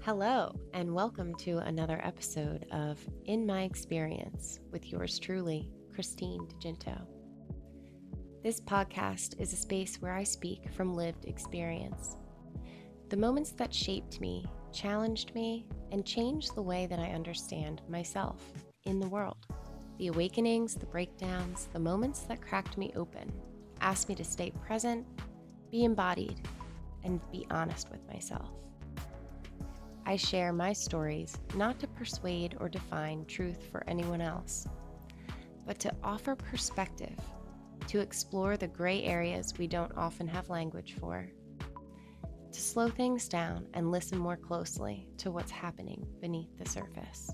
Hello, and welcome to another episode of In My Experience with yours truly, Christine Shreve-Elza. This podcast is a space where I speak from lived experience. The moments that shaped me, challenged me, and changed the way that I understand myself in the world. The awakenings, the breakdowns, the moments that cracked me open, asked me to stay present, be embodied, and be honest with myself. I share my stories not to persuade or define truth for anyone else, but to offer perspective, to explore the gray areas we don't often have language for, to slow things down and listen more closely to what's happening beneath the surface.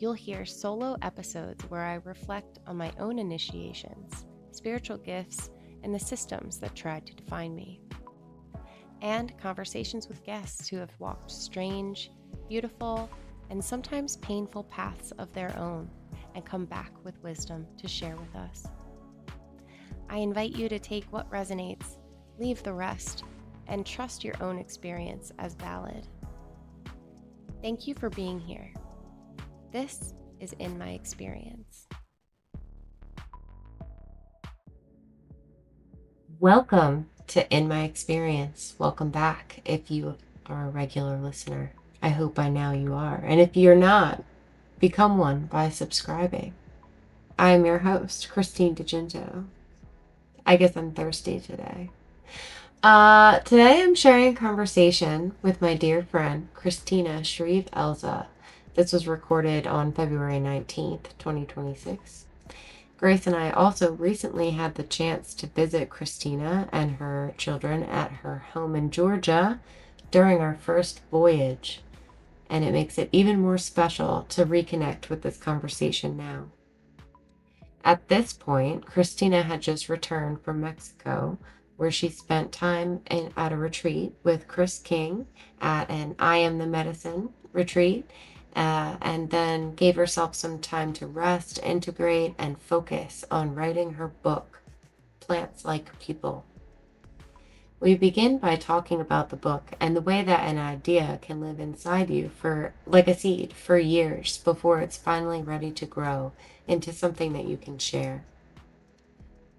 You'll hear solo episodes where I reflect on my own initiations, spiritual gifts, and the systems that tried to define me. And conversations with guests who have walked strange, beautiful, and sometimes painful paths of their own and come back with wisdom to share with us. I invite you to take what resonates, leave the rest, and trust your own experience as valid. Thank you for being here. This is In My Experience. Welcome to In My Experience. Welcome back if you are a regular listener. I hope by now you are. And if you're not, become one by subscribing. I am your host, Christene Shreve-Elza. I guess I'm thirsty today. Today I'm sharing a conversation with my dear friend, Christena Shreve-Elza. This was recorded on February 19th, 2026. Grace and I also recently had the chance to visit Christena and her children at her home in Georgia during our first voyage, and it makes it even more special to reconnect with this conversation now. At this point, Christena had just returned from Mexico, where she spent time at a retreat with Chrys Kyng at an I Am the Medicine retreat, and then gave herself some time to rest, integrate, and focus on writing her book, Plants Like People. We begin by talking about the book and the way that an idea can live inside you like a seed for years before it's finally ready to grow into something that you can share.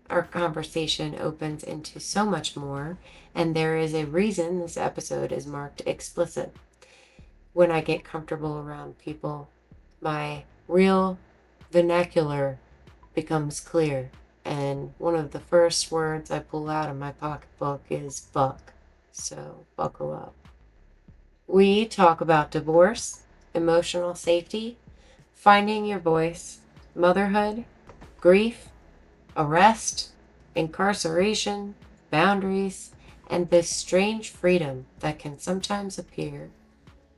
Our conversation opens into so much more, and there is a reason this episode is marked explicit. When I get comfortable around people, my real vernacular becomes clear, and one of the first words I pull out of my pocketbook is buck, so buckle up. We talk about divorce, emotional safety, finding your voice, motherhood, grief, arrest, incarceration, boundaries, and this strange freedom that can sometimes appear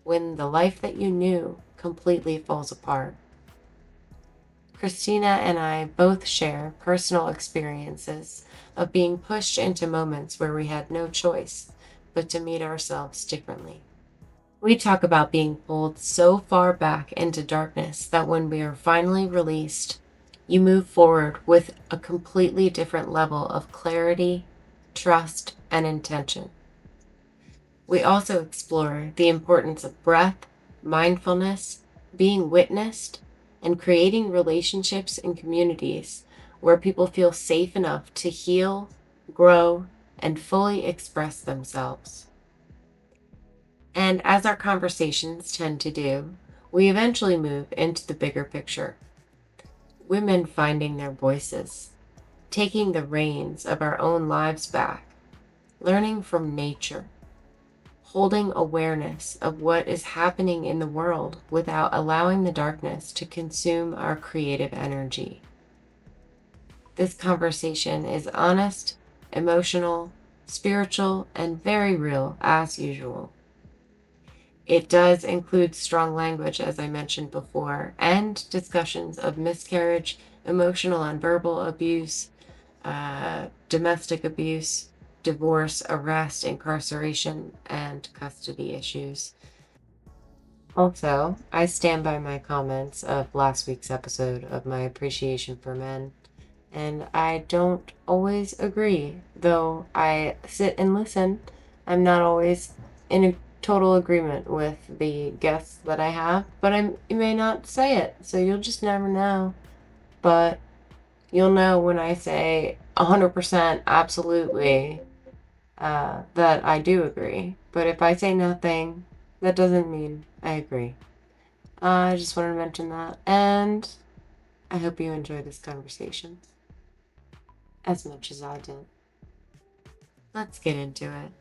when the life that you knew completely falls apart. Christena and I both share personal experiences of being pushed into moments where we had no choice but to meet ourselves differently. We talk about being pulled so far back into darkness that when we are finally released, you move forward with a completely different level of clarity, trust, and intention. We also explore the importance of breath, mindfulness, being witnessed, and creating relationships and communities where people feel safe enough to heal, grow, and fully express themselves. And as our conversations tend to do, we eventually move into the bigger picture. Women finding their voices, taking the reins of our own lives back, learning from nature, holding awareness of what is happening in the world without allowing the darkness to consume our creative energy. This conversation is honest, emotional, spiritual, and very real as usual. It does include strong language, as I mentioned before, and discussions of miscarriage, emotional and verbal abuse, domestic abuse, divorce, arrest, incarceration, and custody issues. Also, I stand by my comments of last week's episode of my appreciation for men, and I don't always agree, though I sit and listen. I'm not always in total agreement with the guests that I have, but I may not say it, so you'll just never know. But you'll know when I say 100% absolutely that I do agree. But if I say nothing, that doesn't mean I agree. I just wanted to mention that, and I hope you enjoy this conversation as much as I did. Let's get into it.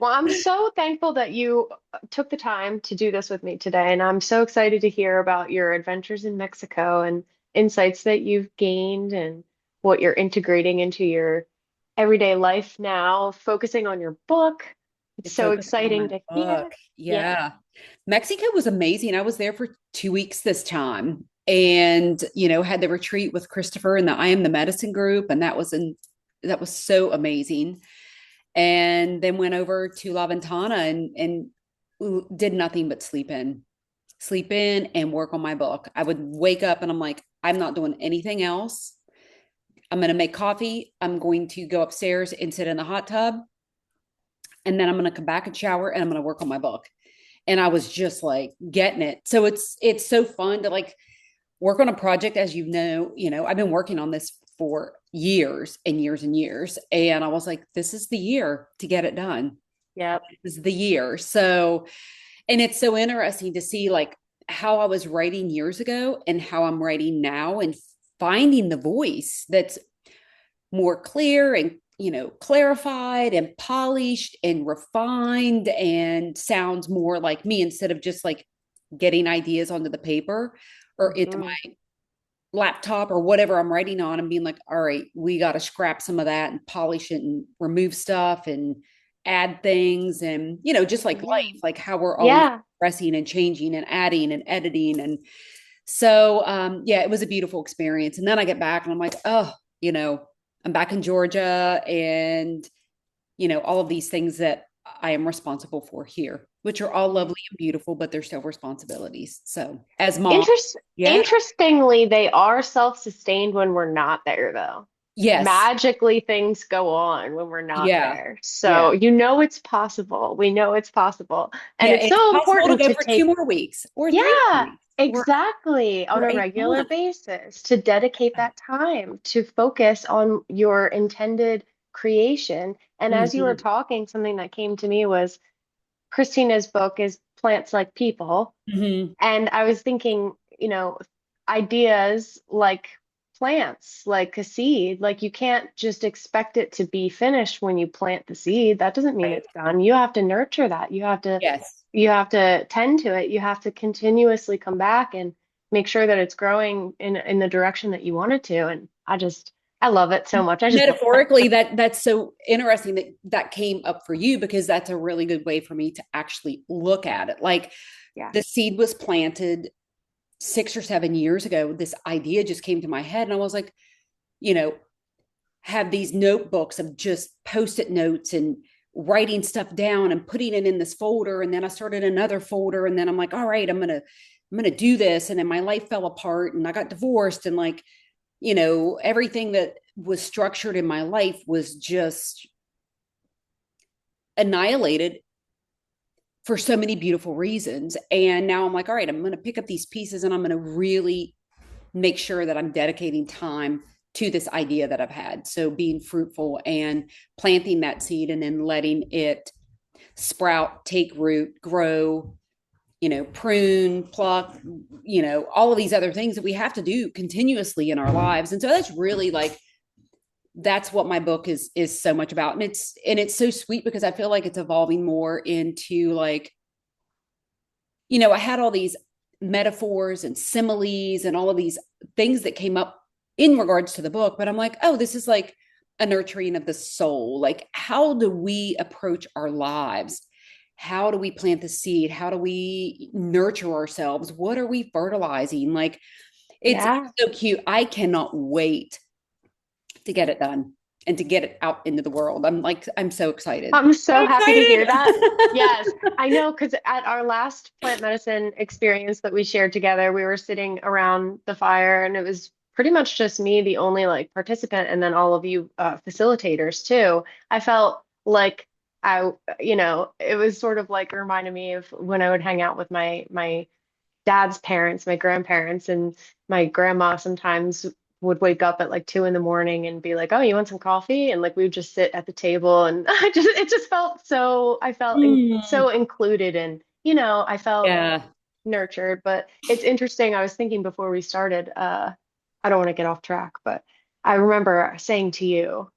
Well, I'm so thankful that you took the time to do this with me today, and I'm so excited to hear about your adventures in Mexico and insights that you've gained and what you're integrating into your everyday life now, focusing on your book. It's so Focusing on my exciting to book. hear. Yeah. Yeah. Mexico was amazing. I was there for 2 weeks this time and, had the retreat with Christopher and the I Am the Medicine group. And that was so amazing. And then went over to La Ventana and did nothing but sleep in and work on my book. I would wake up and I'm like, I'm not doing anything else. I'm going to make coffee. I'm going to go upstairs and sit in the hot tub. And then I'm going to come back and shower and I'm going to work on my book. And I was just like getting it. So it's so fun to like work on a project. As I've been working on this for years and years and years. And I was like, this is the year to get it done. Yep. This is the year. So, and it's so interesting to see like how I was writing years ago and how I'm writing now and finding the voice that's more clear and clarified and polished and refined and sounds more like me instead of just like getting ideas onto the paper or into Hmm. my laptop or whatever I'm writing on and being like, all right, we got to scrap some of that and polish it and remove stuff and add things and just like Yeah. life, like how we're always Yeah. pressing and changing and adding and editing. And so yeah, it was a beautiful experience. And then I get back and I'm like, oh, I'm back in Georgia and all of these things that I am responsible for here, which are all lovely and beautiful, but they're still responsibilities. So as mom, yeah, Interestingly, they are self-sustained when we're not there, though. yes, Magically, things go on when we're not yeah, there. yeah, So, you know it's possible. We know it's possible. And yeah. it's It's so possible to important go to for two take, more weeks or 3 more yeah, weeks exactly, on or a a regular month. basis, to dedicate that time to focus on your intended creation. And as you were Mm-hmm. talking, something that came to me was Christina's book is Plants Like People. Mm-hmm. And I was thinking, ideas like plants, like a seed, like you can't just expect it to be finished when you plant the seed. That doesn't mean Right. it's done. You have to nurture that. Yes. You have to tend to it. You have to continuously come back and make sure that it's growing in the direction that you want it to. And I love it so much. I just love that. Metaphorically, that's so interesting that that came up for you because that's a really good way for me to actually look at it. Like Yeah. the seed was planted 6 or 7 years ago. This idea just came to my head, and I was like, you know, have these notebooks of just post-it notes and writing stuff down and putting it in this folder. And then I started another folder, and then I'm like, all right, I'm gonna do this. And then my life fell apart, and I got divorced, and like, everything that was structured in my life was just annihilated for so many beautiful reasons. And now I'm like, all right, I'm going to pick up these pieces and I'm going to really make sure that I'm dedicating time to this idea that I've had. So being fruitful and planting that seed and then letting it sprout, take root, grow, prune, pluck, all of these other things that we have to do continuously in our lives. And so that's really like that's what my book is so much about. And it's so sweet because I feel like it's evolving more into like, I had all these metaphors and similes and all of these things that came up in regards to the book, but I'm like, oh, this is like a nurturing of the soul. Like, how do we approach our lives? How do we plant the seed? How do we nurture ourselves? What are we fertilizing? Like, it's Yeah. so cute. I cannot wait to get it done and to get it out into the world. I'm so excited. I'm So so happy to hear that. Yes, I know, because at our last plant medicine experience that we shared together, we were sitting around the fire and it was pretty much just me, the only like participant, and then all of you facilitators too. I felt like I, it was sort of like reminded me of when I would hang out with my dad's parents, my grandparents, and my grandma sometimes would wake up at like 2 in the morning and be like, "Oh, you want some coffee?" And like we would just sit at the table, and it just felt so, I felt Mm, so included, and I felt yeah. nurtured. But it's interesting. I was thinking before we started, I don't want to get off track, but I remember saying to you,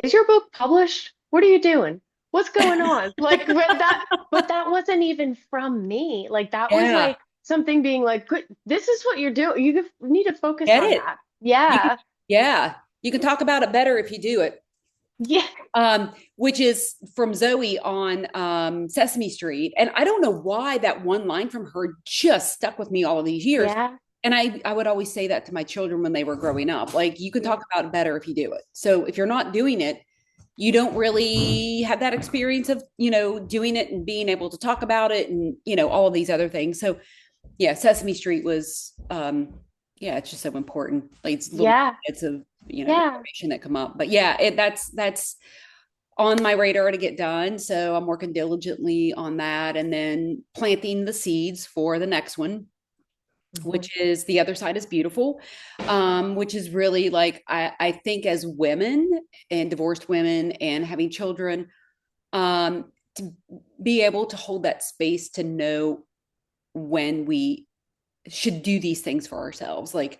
"Is your book published? What are you doing? What's going on?" Like, but that wasn't even from me. Like, that was Yeah. like something being like, "Good, this is what you're doing. You need to focus Get on it. that." You can, Yeah. yeah. You can talk about it better if you do it. Yeah. Which is from Zoe on Sesame Street. And I don't know why that one line from her just stuck with me all of these years. Yeah. And I would always say that to my children when they were growing up. Like, you can Yeah. talk about it better if you do it. So if you're not doing it, you don't really have that experience of, doing it and being able to talk about it and, all of these other things. So yeah, Sesame Street was, yeah, it's just so important. Like, it's little Yeah. bits of, Yeah. information that come up. But yeah, that's on my radar to get done. So I'm working diligently on that and then planting the seeds for the next one, Mhm. which is The Other Side is Beautiful, which is really like, I think as women and divorced women and having children, to be able to hold that space to know when we should do these things for ourselves, like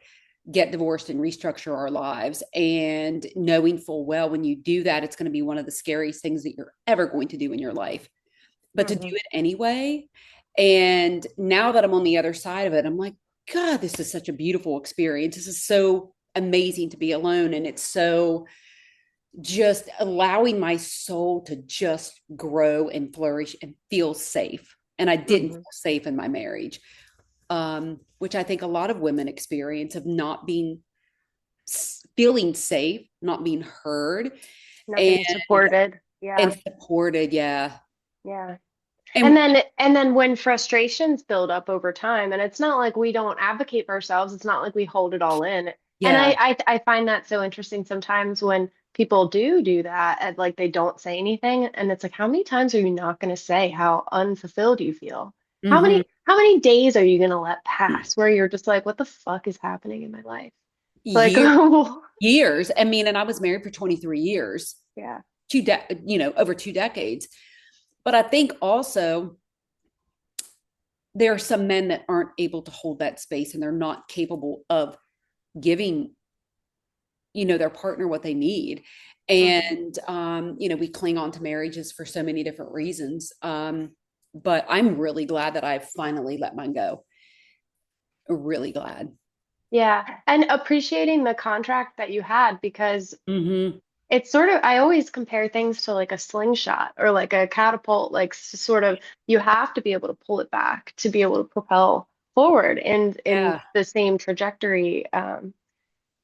get divorced and restructure our lives, and knowing full well when you do that, it's going to be one of the scariest things that you're ever going to do in your life, but to do Mhm. it anyway. And now that I'm on the other side of it, I'm like, God, this is such a beautiful experience. This is so amazing to be alone. And it's so just allowing my soul to just grow and flourish and feel safe. And I didn't feel Mhm. safe in my marriage, which I think a lot of women experience, of not being feeling safe, not being heard, Not and being supported. Yeah. supported. Yeah. Yeah. And And then when frustrations build up over time, and it's not like we don't advocate for ourselves, it's not like we hold it all in. And yeah. I find that so interesting sometimes when people do that, and like they don't say anything, and it's like, how many times are you not going to say how unfulfilled you feel? Mm-hmm. How many days are you going to let pass where you're just like, what the fuck is happening in my life? Like, Years, years. I mean, and I was married for 23 years, yeah. over 2 decades. But I think also there are some men that aren't able to hold that space, and they're not capable of giving, their partner what they need. Mhm. And, we cling on to marriages for so many different reasons. But I'm really glad that I've finally let mine go. Really glad. Yeah. And appreciating the contract that you had, because Mm-hmm. it's sort of, I always compare things to like a slingshot or like a catapult, like sort of, you have to be able to pull it back to be able to propel forward and in Yeah. the same trajectory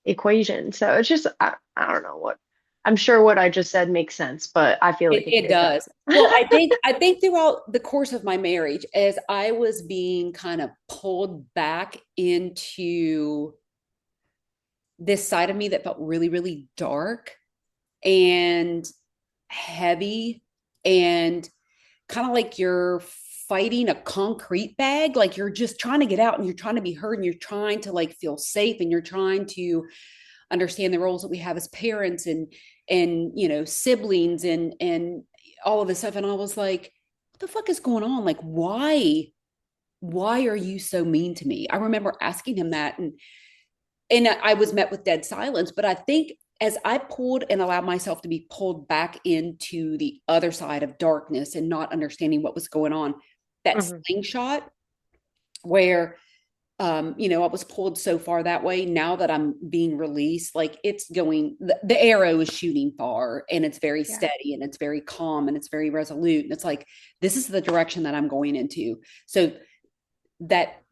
equation. So it's just, I don't know what, I'm sure what I just said makes sense, but I feel like It it does. doesn't. Well, I think throughout the course of my marriage, as I was being kind of pulled back into this side of me that felt really, really dark and heavy, and kind of like you're fighting a concrete bag, like you're just trying to get out and you're trying to be heard and you're trying to like feel safe and you're trying to understand the roles that we have as parents and siblings and all of this stuff. And I was like, what the fuck is going on? Like, why are you so mean to me? I remember asking him that, and I was met with dead silence. But I think as I pulled and allowed myself to be pulled back into the other side of darkness and not understanding what was going on, that Mhm. slingshot where, I was pulled so far that way. Now that I'm being released, like it's going, the arrow is shooting far, and it's very Yeah. steady and it's very calm and it's very resolute. And it's like, this is the direction that I'm going into. So that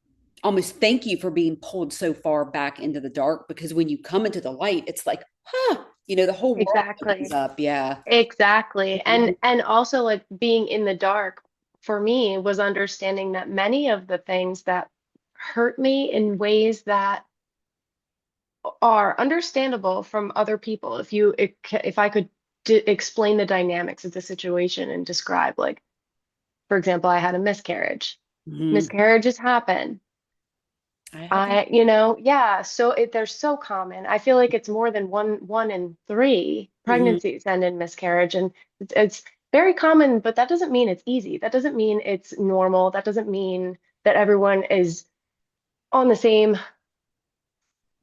almost, thank you for being pulled so far back into the dark, because when you come into the light, it's like, the whole world opens Exactly. up. Yeah. Exactly. Mhm. And also like being in the dark for me was understanding that many of the things that hurt me in ways that are understandable from other people. If I could explain the dynamics of the situation and describe, like, for example, I had a miscarriage. Mhm. Miscarriages happen. I have that. Yeah, so they're so common. I feel like it's more than one in three Mhm. pregnancies end in miscarriage, and it's very common, but that doesn't mean it's easy. That doesn't mean it's normal. That doesn't mean that everyone is on the same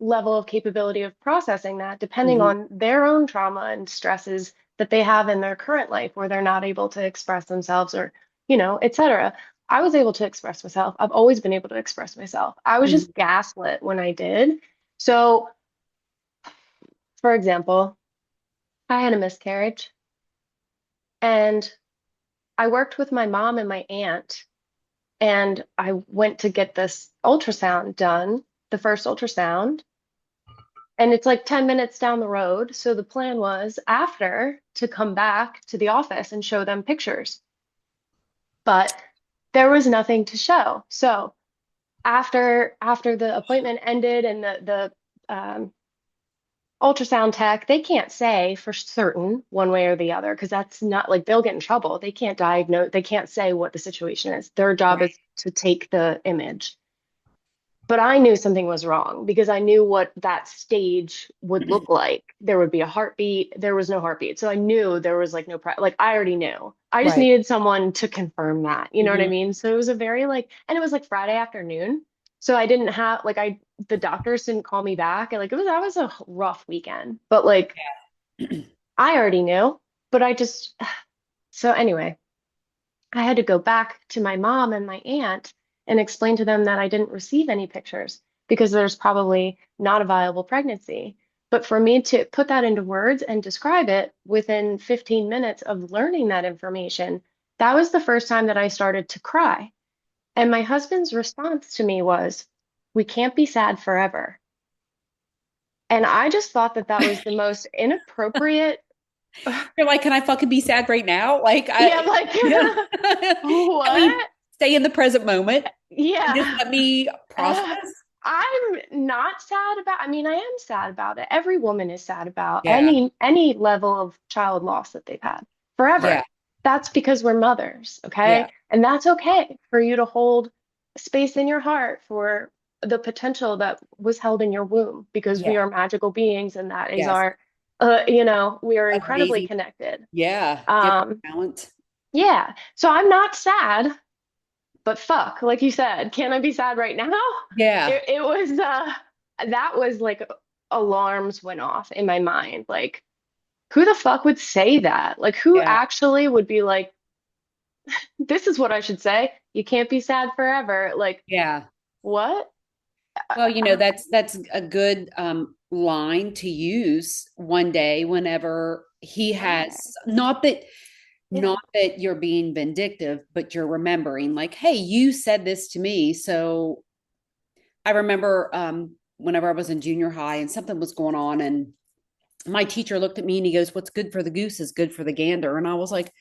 level of capability of processing that, depending Mhm. on their own trauma and stresses that they have in their current life where they're not able to express themselves or, etc. I was able to express myself. I've always been able to express myself. I was Mhm. just gaslit when I did. So, for example, I had a miscarriage and I worked with my mom and my aunt, and I went to get this ultrasound done, the first ultrasound. And it's like 10 minutes down the road. So the plan was after to come back to the office and show them pictures. But there was nothing to show. So after the appointment ended and the ultrasound tech, they can't say for certain one way or the other because that's not like they'll get in trouble. They can't diagnose, they can't say what the situation is. Their job Right. is to take the image. But I knew something was wrong because I knew what that stage would look like. There would be a heartbeat. There was no heartbeat. So I knew there was like no, like I already knew. I just Right. needed someone to confirm that. You know what I Mhm. mean? So it was a very like, and it was like Friday afternoon. So I didn't have, like, the doctors didn't call me back. And like, that was a rough weekend. But like, I already knew. But I just, so anyway. I had to go back to my mom and my aunt and explain to them that I didn't receive any pictures because there's probably not a viable pregnancy. But for me to put that into words and describe it within 15 minutes of learning that information, that was the first time that I started to cry. And my husband's response to me was, "We can't be sad forever." And I just thought that that was the most inappropriate. You're like, can I fucking be sad right now? Like, Yeah, like, yeah. Can we what? stay in the present moment and just Yeah. let me process? I'm not sad about, I mean, I am sad about it. Every woman is sad about Yeah. any level of child loss that they've had Yeah. forever. That's because we're mothers, Yeah. okay? And that's okay for you to hold space in your heart for the potential that was held in your womb because we Yeah. are magical beings and that is Yes. our, we are incredibly Amazing. connected. Yeah. Gift Um, talent. yeah. So I'm not sad, but fuck, like you said, can I be sad right now? Yeah. It was that was like alarms went off in my mind. Like, who the fuck would say that? Like, who Yeah. actually would be like, this is what I should say. You can't be sad forever. Like, Yeah. what? Well, that's a good line to use one day whenever he Yeah. has not Yeah. that you're being vindictive, but you're remembering like, hey, you said this to me. So I remember whenever I was in junior high and something was going on and my teacher looked at me and he goes, "What's good for the goose is good for the gander." And I was like,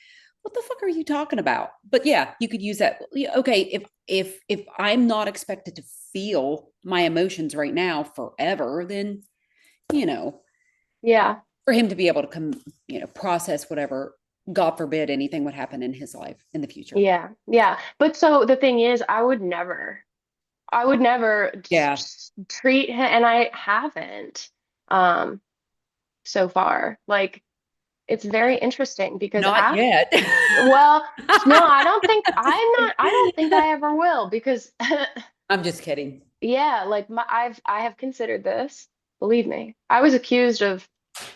"What the fuck are you talking about?" But yeah, you could use that. Yeah, okay, if I'm not expected to feel my emotions right now forever, then you know, Yeah. for him to be able to come, process whatever, God forbid anything would happen in his life in the future. Yeah. Yeah. But so the thing is, I would never Yeah, treat him, and I haven't um so far. Like, it's very interesting because not after, yet. well, no, I don't think I ever will because I'm just kidding. yeah, like I have considered this. Believe me. I was accused of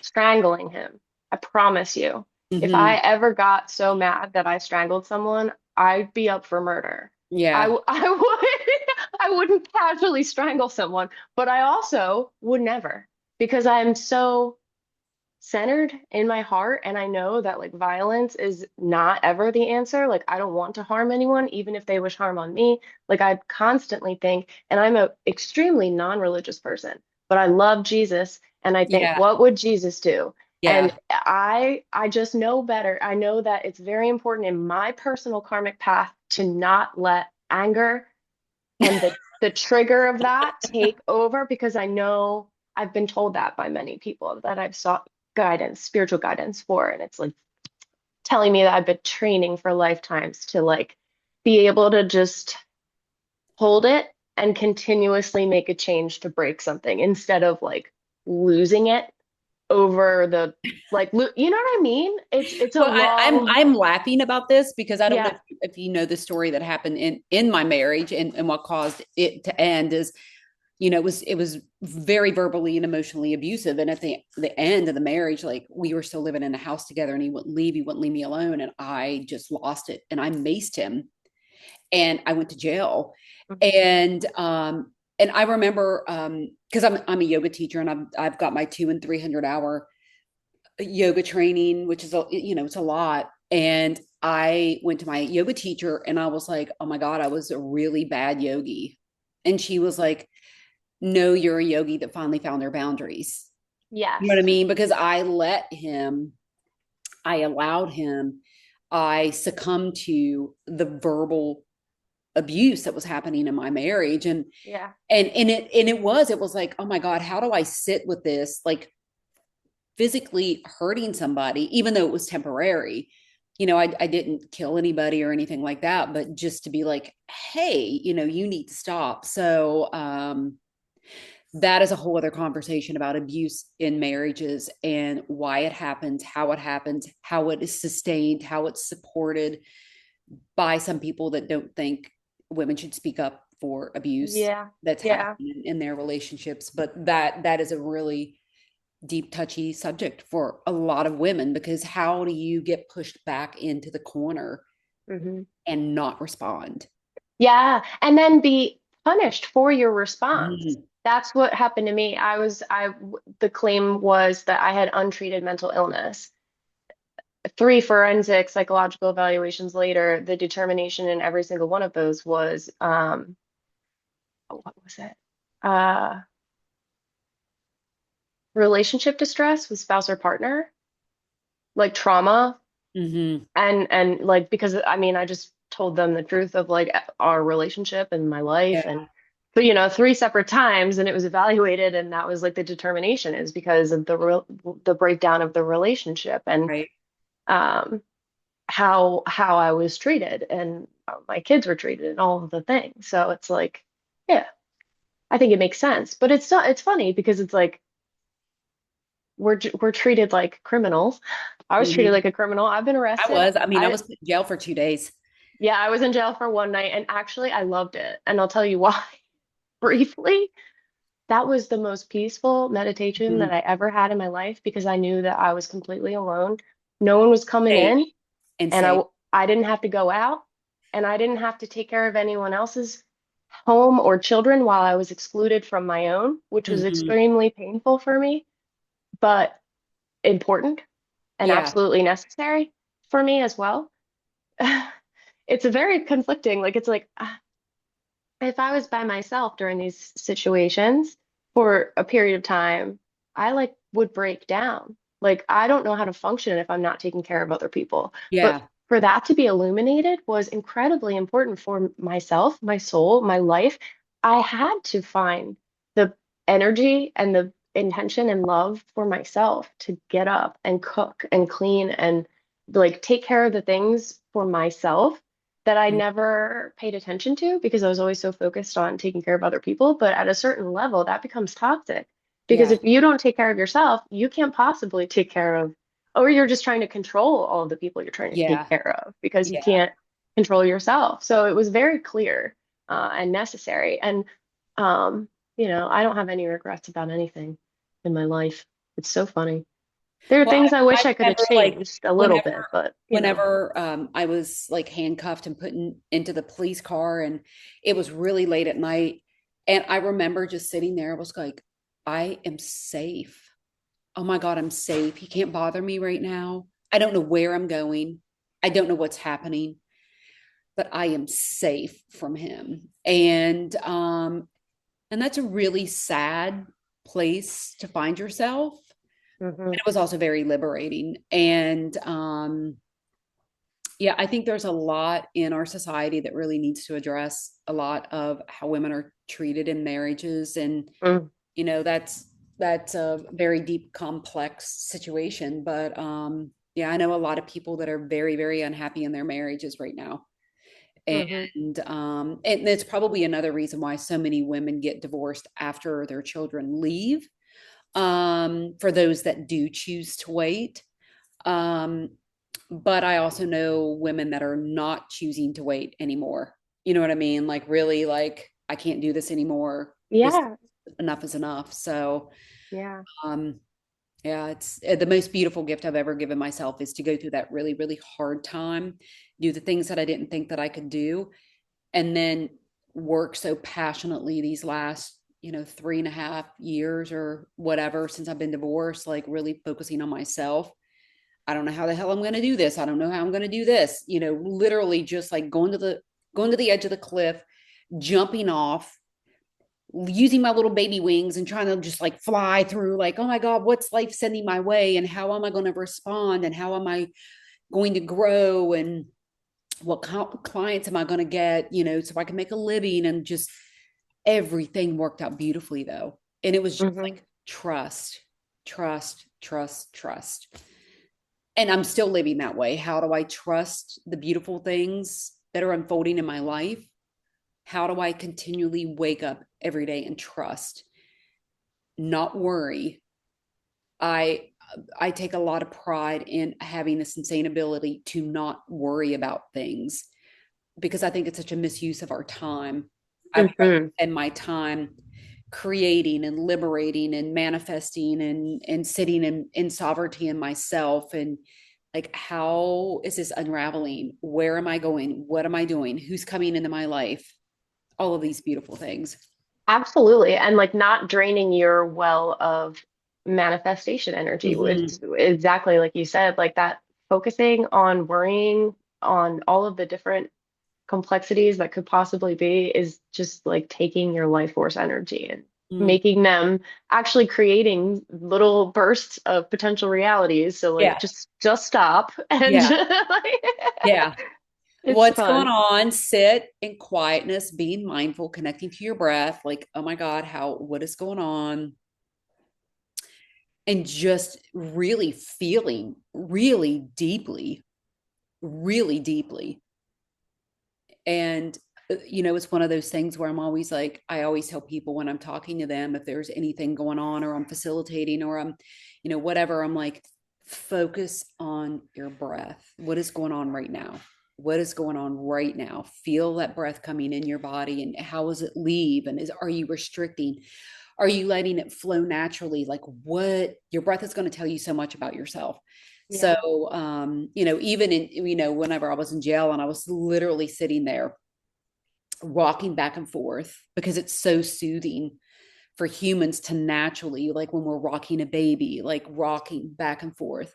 strangling him. I promise you. If I Hmm. ever got so mad that I strangled someone, I'd be up for murder. Yeah, I would I wouldn't casually strangle someone, but I also would never because I'm so centered in my heart and I know that like violence is not ever the answer. Like, I don't want to harm anyone even if they wish harm on me. Like, I constantly think, and I'm a extremely non-religious person, but I love Jesus and I think, yeah, what would Jesus do? And yeah, I just know better. I know that it's very important in my personal karmic path to not let anger and the trigger of that take over because I know I've been told that by many people that I've guidance, spiritual guidance for. And it's like telling me that I've been training for lifetimes to like be able to just hold it and continuously make a change to break something instead of like losing it over the like you know what I mean? It's a Well, long I'm laughing about this because I don't know yeah, if you know the story that happened in my marriage, and what caused it to end is, it was very verbally and emotionally abusive. And at the end of the marriage, like, we were still living in a house together, and he wouldn't leave me alone. And I just lost it, and I maced him, and I went to jail. Mhm. And I remember, because I'm a yoga teacher, and I've got my 200 and 300 hour yoga training, which is it's a lot. And I went to my yoga teacher, and I was like, oh my God, I was a really bad yogi. And she was like, no, you're a yogi that finally found their boundaries. You know what I Yes. mean? Because I allowed him, I succumbed to the verbal abuse that was happening in my marriage. Yeah. It was like, oh my God, how do I sit with this? Like, physically hurting somebody, even though it was temporary. I didn't kill anybody or anything like that, but just to be like, hey, you need to stop. So that is a whole other conversation about abuse in marriages and why it happens, how it is sustained, how it's supported by some people that don't think women should speak up for abuse Yeah. that's Yeah. happening in their relationships. But that is a really deep, touchy subject for a lot of women, because how do you get pushed back into the corner Hmm. and not respond? Yeah. And then be punished for your response. Mm-hmm. That's what happened to me. The claim was that I had untreated mental illness. Three forensic psychological evaluations later, the determination in every single one of those was, what was it? Uh, Relationship distress with spouse or partner, like trauma. Mm-hmm. And like, because I mean, I just told them the truth of like our relationship and my life. Yeah. And but three separate times, and it was evaluated, and that was like the determination is because of the breakdown of the relationship and Right. um how I was treated and my kids were treated and all of the things. So it's like, yeah, I think it makes sense. But it's funny because it's like we're treated like criminals. I was treated Mm-hmm. like a criminal. I've been arrested. I was put in jail for 2 days. Yeah, I was in jail for one night and actually I loved it. And I'll tell you why. Briefly, that was the most peaceful meditation Mm-hmm. that I ever had in my life because I knew that I was completely alone. No one was coming Safe in and and safe. I didn't have to go out and I didn't have to take care of anyone else's home or children while I was excluded from my own, which was Mm-hmm. extremely painful for me, but important and Yeah. absolutely necessary for me as well. It's a very conflicting, like it's like if I was by myself during these situations for a period of time, I like would break down. Like I don't know how to function if I'm not taking care of other people. But Yeah. for that to be illuminated was incredibly important for myself, my soul, my life. I had to find the energy and the intention and love for myself to get up and cook and clean and like take care of the things for myself that I never paid attention to because I was always so focused on taking care of other people. But at a certain level, that becomes toxic because Yeah. if you don't take care of yourself, you can't possibly take care of, or you're just trying to control all of the people you're trying to take Yeah. care of because you Yeah. can't control yourself. So it was very clear and necessary. And, um, I don't have any regrets about anything in my life. It's so funny. There are Well, things I I wish I could have remember, like, changed a little whenever bit, but I was like handcuffed and put into the police car, and it was really late at night, and I remember just sitting there. I was like, I am safe. Oh my God, I'm safe. He can't bother me right now. I don't know where I'm going. I don't know what's happening, but I am safe from him. And that's a really sad place to find yourself. hmm. It was also very liberating. And yeah, I think there's a lot in our society that really needs to address a lot of how women are treated in marriages. And Mm. that's that's a very deep, complex situation. But yeah, I know a lot of people that are very, very unhappy in their marriages right now. Hmm. And it's probably another reason why so many women get divorced after their children leave. For those that do choose to wait. Um, but I also know women that are not choosing to wait anymore. You know what I mean? Like really like I can't do this anymore. This Yeah. enough is enough. So Yeah. um yeah, it's the most beautiful gift I've ever given myself is to go through that really, really hard time, do the things that I didn't think that I could do, and then work so passionately these last 3.5 years or whatever since I've been divorced, like really focusing on myself. I don't know how the hell I'm going to do this. I don't know how I'm going to do this. Literally just like going to the edge of the cliff, jumping off, using my little baby wings and trying to just like fly through, like, oh my God, what's life sending my way? And how am I going to respond? And how am I going to grow? And what clients am I going to get, so I can make a living? And just everything worked out beautifully though. And it was just Hmm. like trust, trust, trust, trust. And I'm still living that way. How do I trust the beautiful things that are unfolding in my life? How do I continually wake up every day and trust, not worry? I take a lot of pride in having this insane ability to not worry about things because I think it's such a misuse of our time. I'd rather Hmm. spend my time creating and liberating and manifesting and sitting in sovereignty in myself. And like, how is this unraveling? Where am I going? What am I doing? Who's coming into my life? All of these beautiful things. Absolutely. And like not draining your well of manifestation energy. Mm-hmm. It's exactly like you said, like that focusing on worrying on all of the different complexities that could possibly be is just like taking your life force energy and Mm. making them actually creating little bursts of potential realities. So like Yeah. just stop and Yeah. like, Yeah. it's What's going fun. on? Sit in quietness, being mindful, connecting to your breath. Like, oh my God, what is going on? And just really feeling really deeply. And, it's one of those things where I'm always like, I always tell people when I'm talking to them, if there's anything going on or I'm facilitating or I'm, whatever, I'm like, focus on your breath. What is going on right now? What is going on right now? Feel that breath coming in your body and how does it leave? And are you restricting? Are you letting it flow naturally? Like what your breath is going to tell you so much about yourself. Yeah. So, even whenever I was in jail and I was literally sitting there rocking back and forth because it's so soothing for humans to naturally, like when we're rocking a baby, like rocking back and forth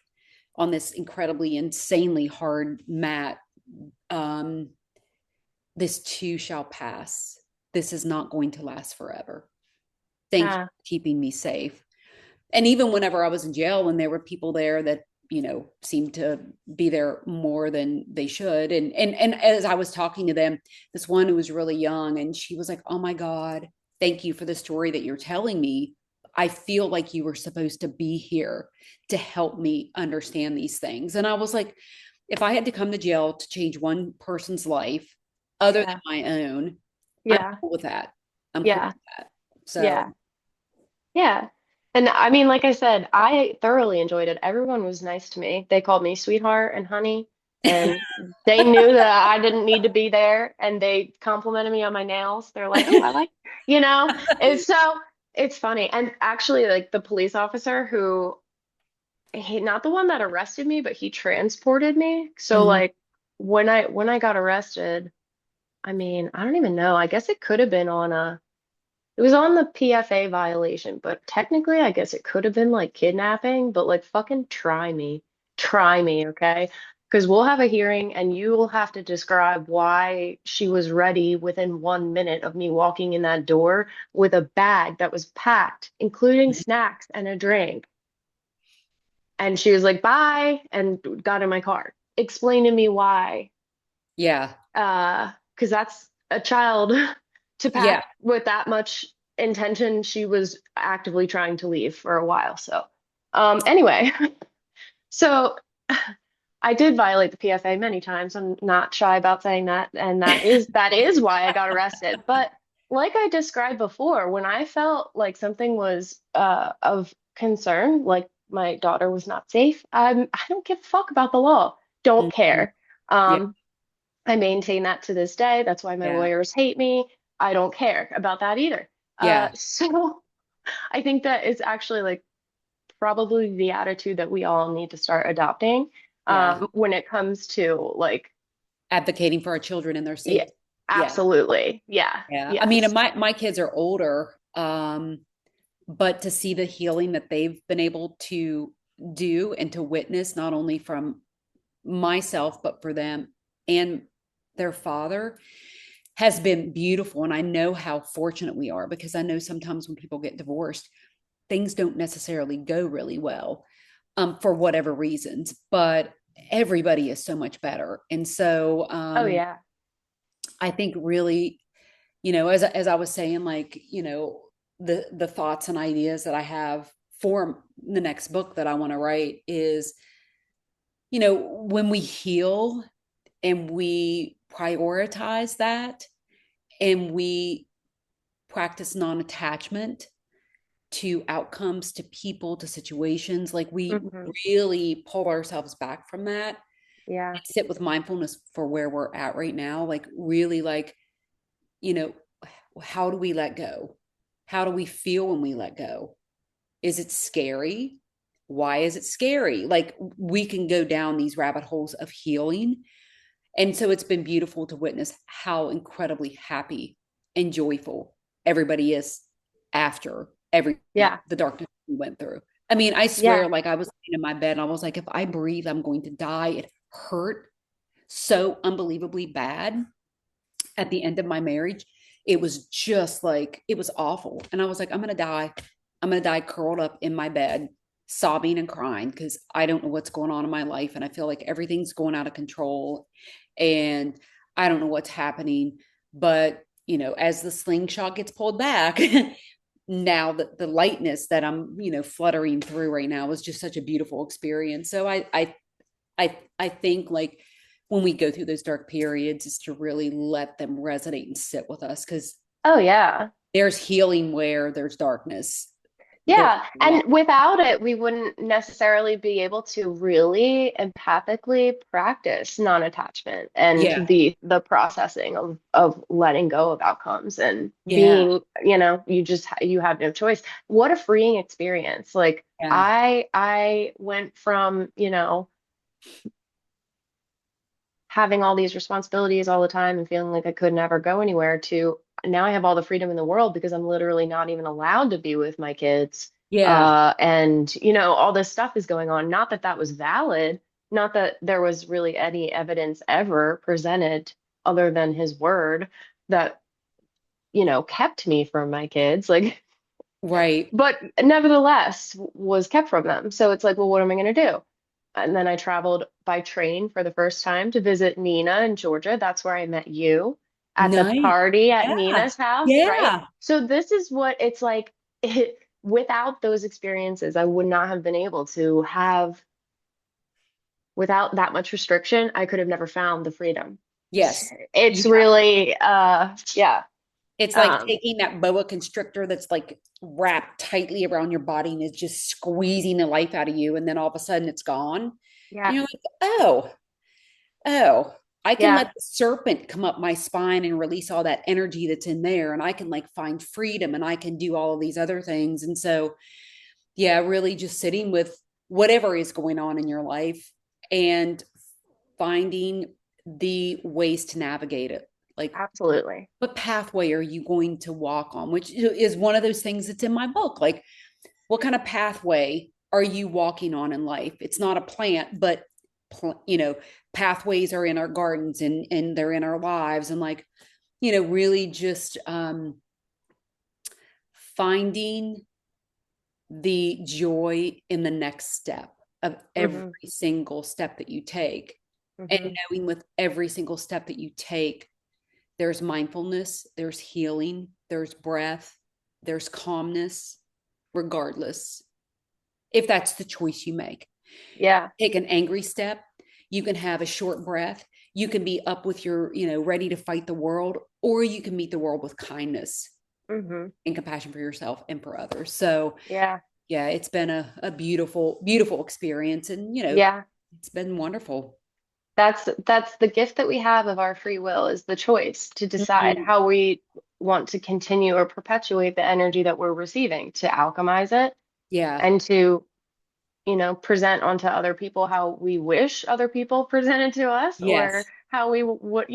on this incredibly, insanely hard mat. Um, this too shall pass. This is not going to last forever. Thank you Yeah. for keeping me safe. And even whenever I was in jail and there were people there that seemed to be there more than they should, and as I was talking to them, this one who was really young and she was like, oh my God, thank you for the story that you're telling me. I feel like you were supposed to be here to help me understand these things. And I was like, if I had to come to jail to change one person's life other than Yeah. my own, I'm Yeah. cool with that. I'm cool Yeah. with that. So Yeah. Yeah. And I mean, like I said, I thoroughly enjoyed it. Everyone was nice to me. They called me sweetheart and honey, and they knew that I didn't need to be there. And they complimented me on my nails. They're like, "Oh, I like," you know. It's so it's funny. And actually, like the police officer who not the one that arrested me, but he transported me. So Mhm. like when I got arrested, I mean, I don't even know. I guess it could have been on a it was on the PFA violation, but technically, I guess it could have been like kidnapping, but like fucking try me. Try me, okay? Because we'll have a hearing and you will have to describe why she was ready within 1 minute of me walking in that door with a bag that was packed, including snacks and a drink. And she was like, bye, and got in my car. Explain to me why. Yeah. Because that's a child to Yeah. pack with that much intention, she was actively trying to leave for a while. So, anyway, so I did violate the PFA many times. I'm not shy about saying that, and that is why I got arrested. But like I described before, when I felt like something was of concern, like my daughter was not safe, I don't give a fuck about the law. Don't Mhm. care. Yeah. Um, I maintain that to this day. That's why my Yeah. lawyers hate me. I don't care about that either. Yeah. So I think that is actually like probably the attitude that we all need to start adopting Yeah. when it comes to like, Advocating for our children and their yeah, safety. Yeah. absolutely. Yeah. Yeah. I mean, and Yes. my kids are older, but to see the healing that they've been able to do and to witness, not only from myself, but for them and their father, has been beautiful. And I know how fortunate we are, because I know sometimes when people get divorced, things don't necessarily go really well, for whatever reasons, but everybody is so much better. And so, Oh yeah. I think really, as I was saying, like, the thoughts and ideas that I have for the next book that I want to write is, when we heal and we prioritize that, and we practice non-attachment to outcomes, to people, to situations, like we Hmm. really pull ourselves back from that Yeah. and sit with mindfulness for where we're at right now, like really, like, you know how do we let go? How do we feel when we let go? Is it scary? Why is it scary? Like, we can go down these rabbit holes of healing. And so it's been beautiful to witness how incredibly happy and joyful everybody is after every Yeah. the darkness we went through. I mean, I swear, Yeah. like, I was laying in my bed and I was like, if I breathe, I'm going to die. It hurt so unbelievably bad at the end of my marriage. It was just like, it was awful. And I was like, I'm going to die. I'm going to die curled up in my bed, sobbing and crying, because I don't know what's going on in my life. And I feel like everything's going out of control. And I don't know what's happening. But, as the slingshot gets pulled back, now that the lightness that I'm, fluttering through right now is just such a beautiful experience. So I think, like, when we go through those dark periods, is to really let them resonate and sit with us, because Oh yeah. there's healing where there's darkness. There's Yeah, a and lot. without it, we wouldn't necessarily be able to really empathically practice non-attachment and Yeah. the processing of letting go of outcomes and Yeah. being, you have no choice. What a freeing experience. Like Yeah. I went from, having all these responsibilities all the time and feeling like I could never go anywhere to now I have all the freedom in the world because I'm literally not even allowed to be with my kids. Yeah. And all this stuff is going on. Not that that was valid, not that there was really any evidence ever presented other than his word that, kept me from my kids. Like, Right. but nevertheless was kept from them. So it's like, well, what am I going to do? And then I traveled by train for the first time to visit Nina in Georgia. That's where I met you at the Nice. party at Yeah. Nina's house, right? Yeah. So this is what it's like. Without those experiences, I would not have been able to have, without that much restriction, I could have never found the freedom. Yes. It's Yeah. really, yeah. It's like Um, taking that boa constrictor that's like wrapped tightly around your body and is just squeezing the life out of you. And then all of a sudden it's gone. And yeah, you're like, oh, I can let yeah, the serpent come up my spine and release all that energy that's in there. And I can, like, find freedom, and I can do all of these other things. And so, yeah, really just sitting with whatever is going on in your life and finding the ways to navigate it. Like, absolutely. what pathway are you going to walk on? Which is one of those things that's in my book. Like, what kind of pathway are you walking on in life? It's not a plant, but pathways are in our gardens, and they're in our lives, and, like, really just finding the joy in the next step of every Hmm. single step that you take, and Hmm. knowing with every single step that you take, there's mindfulness, there's healing, there's breath, there's calmness regardless, if that's the choice you make. Yeah. Take an angry step, you can have a short breath, you can be up with your, ready to fight the world, or you can meet the world with kindness Mm-hmm. and compassion for yourself and for others. So Yeah. yeah, it's been a beautiful, beautiful experience. And, Yeah. it's been wonderful. That's the gift that we have of our free will, is the choice to decide Mhm. how we want to continue or perpetuate the energy that we're receiving, to alchemize it Yeah. and to, present onto other people how we wish other people presented to us, or Yes. how we would,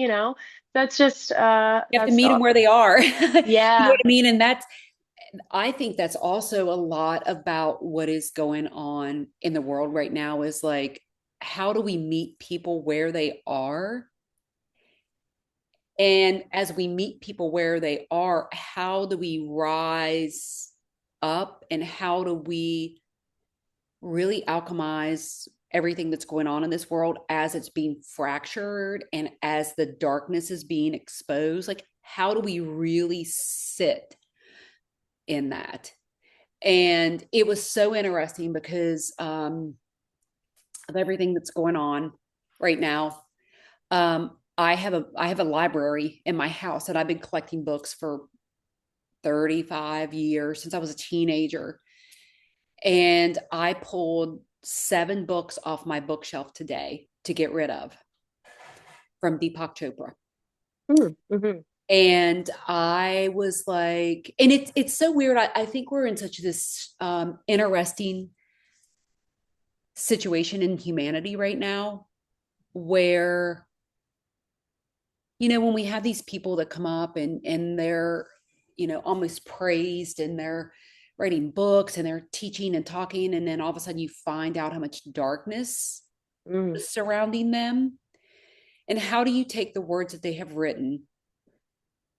that's just You have to meet them where they are. You know yeah. what I mean? And I think that's also a lot about what is going on in the world right now, is like, how do we meet people where they are? And as we meet people where they are, how do we rise up, and how do we really alchemize everything that's going on in this world as it's being fractured and as the darkness is being exposed? Like, how do we really sit in that? And it was so interesting because of everything that's going on right now. I have a library in my house, and I've been collecting books for 35 years, since I was a teenager. And I pulled 7 books off my bookshelf today to get rid of, from Deepak Chopra. Mm-hmm. And I was like, and it's so weird. I think we're in such this interesting situation in humanity right now, where, when we have these people that come up and they're, almost praised, and they're writing books and they're teaching and talking, and then all of a sudden you find out how much darkness Mm. is surrounding them. And how do you take the words that they have written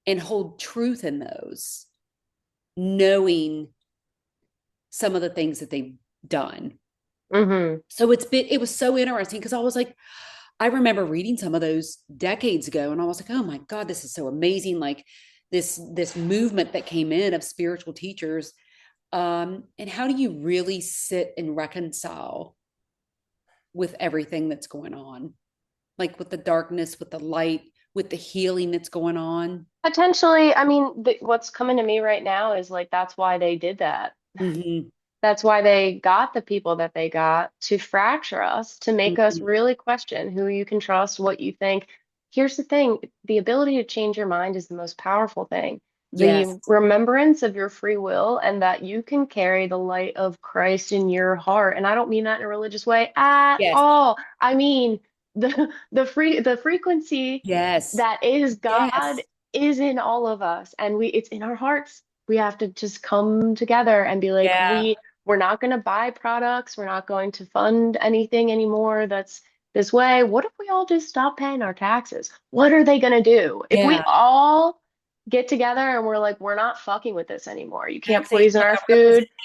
and hold truth in those, knowing some of the things that they've done? Mm-hmm. So it was so interesting, because I was like, I remember reading some of those decades ago, and I was like, oh my God, this is so amazing. Like, this movement that came in of spiritual teachers. And how do you really sit and reconcile with everything that's going on? Like, with the darkness, with the light, with the healing that's going on. Potentially, I mean, what's coming to me right now is like, that's why they did that. Mm-hmm. That's why they got the people that they got, to fracture us, to make us Mm-hmm. really question who you can trust, what you think. Here's the thing, the ability to change your mind is the most powerful thing. Yes. The remembrance of your free will, and that you can carry the light of Christ in your heart. And I don't mean that in a religious way at Yes. all. I mean the frequency Yes. that is God Yes. is in all of us, and it's in our hearts. We have to just come together and be like, Yeah. we're not going to buy products. We're not going to fund anything anymore that's this way. What if we all just stop paying our taxes? What are they going to do? If we Yeah. all get together and we're like, we're not fucking with this anymore. You can't Taxation poison our without food. You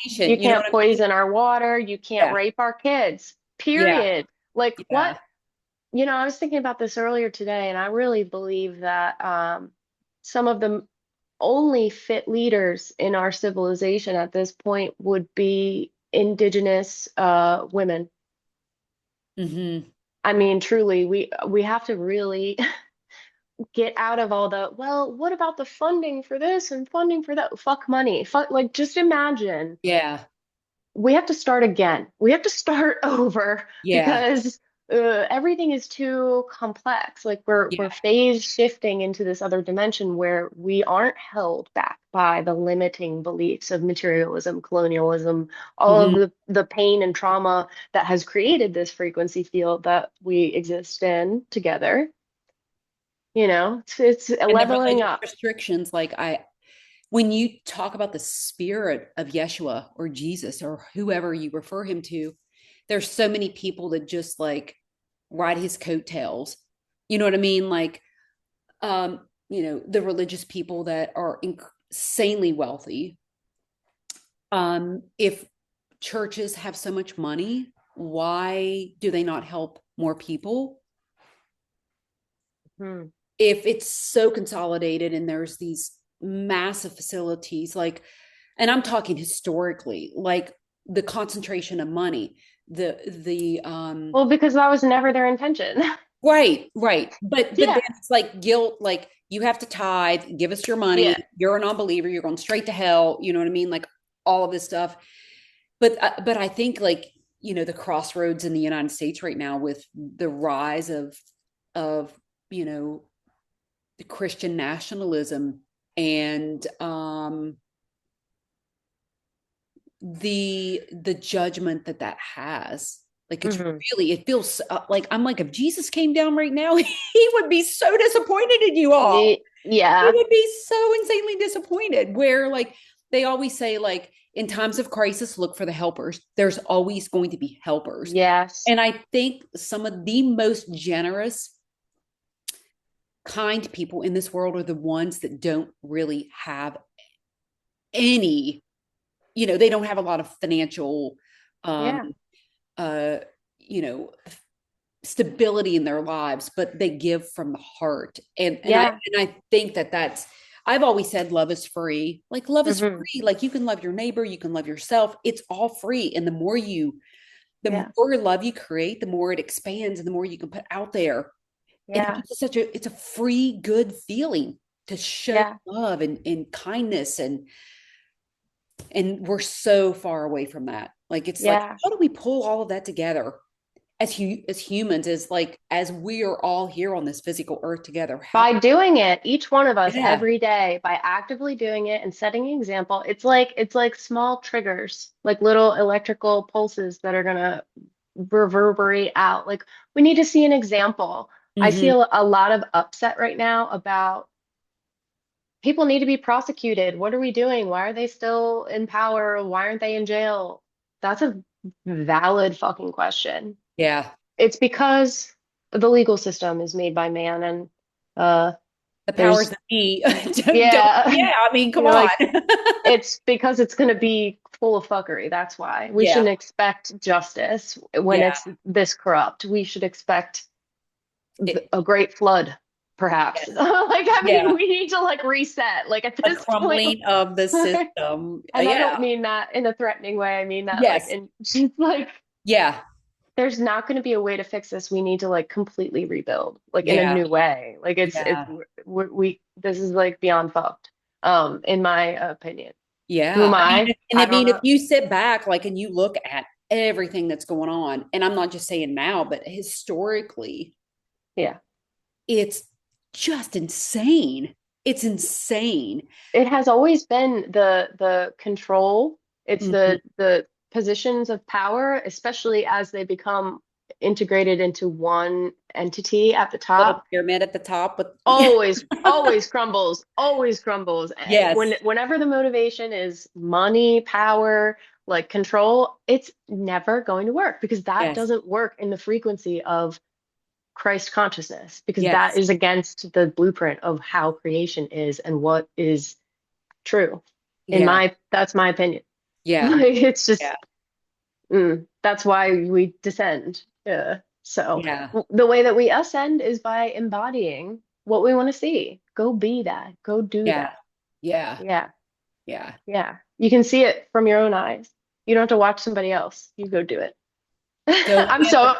representation. You know can't what I mean? poison our water. You can't Yeah. rape our kids, Yeah. period. Like, what? Yeah. I was thinking about this earlier today, and I really believe that some of the only fit leaders in our civilization at this point would be indigenous women. Mm-hmm. I mean, truly, we have to really get out of all the, well, what about the funding for this and funding for that? Fuck money. Fuck, like, just imagine Yeah. we have to start again. We have to start over, Yeah. because everything is too complex. Like, we're Yeah. phase shifting into this other dimension where we aren't held back by the limiting beliefs of materialism, colonialism, all of Mm-hmm. the pain and trauma that has created this frequency field that we exist in together. It's And the leveling religious up. restrictions, like, when you talk about the spirit of Yeshua or Jesus or whoever you refer him to, there's so many people that just like ride his coattails. You know what I mean? Like, the religious people that are insanely wealthy. If churches have so much money, why do they not help more people? Hmm. If it's so consolidated and there's these massive facilities, like, And I'm talking historically, like the concentration of money, the Well, because that was never their intention. right, right. But then Yeah. it's like guilt, like you have to tithe, give us your money, Yeah. you're a non-believer, you're going straight to hell, you know what I mean? Like all of this stuff. But I think like, the crossroads in the United States right now with the rise of, you know, the Christian nationalism and the judgment that has, like it's Hmm. really, it feels like I'm like, if Jesus came down right now, he would be so disappointed in you all. He Yeah. would be so insanely disappointed. Where like they always say, like in times of crisis, look for the helpers. There's always going to be helpers. Yes. And I think some of the most generous, kind people in this world are the ones that don't really have any, they don't have a lot of financial um Yeah. uh you know stability in their lives, but they give from the heart. Yeah. And I think that's, I've always said love is free. Like love is Hmm. free. Like you can love your neighbor, you can love yourself. It's all free. And the Yeah. more love you create, the more it expands and the more you can put out there. And Yeah. it's a free, good feeling to show Yeah. love and kindness. And we're so far away from that. Like, it's like, Yeah. how do we pull all of that together as humans, as like, as we are all here on this physical earth together? How? By doing it, each one of us Yeah. every day, by actively doing it and setting an example, it's like small triggers, like little electrical pulses that are gonna reverberate out. Like we need to see an example. I see Hmm. a lot of upset right now about people need to be prosecuted. What are we doing? Why are they still in power? Why aren't they in jail? That's a valid fucking question. Yeah. It's because the legal system is made by man and uh The powers there's that be don't, yeah, yeah, I mean, come you're on. like it's because it's going to be full of fuckery. That's why we Yeah. shouldn't expect justice when Yeah. it's this corrupt. We should expect It, a great flood, perhaps. yes. Like, I mean, Yeah. we need to like reset, like at A this point. crumbling of the system. And I Yeah. don't mean that in a threatening way. I mean that like Yes. in just like Yeah. there's not going to be a way to fix this. We need to like completely rebuild, like in a Yeah. new way. Like it's Yeah. we this is like beyond fucked, in my opinion. Who Yeah. am I mean, I? and I I don't mean, if know. you sit back, like, and you look at everything that's going on, and I'm not just saying now, but historically, Yeah. it's just insane. It's insane. It has always been the control. It's Mhm. the positions of power, especially as they become integrated into one entity at the Little top. pyramid at the top with, Always crumbles, always crumbles. yes, Whenever the motivation is money, power, like control, it's never going to work because that yes, doesn't work in the frequency of Christ consciousness because that yes, is against the blueprint of how creation is and what is true. yeah, That's my opinion. yeah, Like it's yeah, just that's why we descend. Yeah. So yeah, the way that we ascend is by embodying what we want to see. Go be that. Go do yeah, that. yeah, Yeah. yeah. Yeah. You can see it from your own eyes. You don't have to watch somebody else. You go do it. Go I'm within, so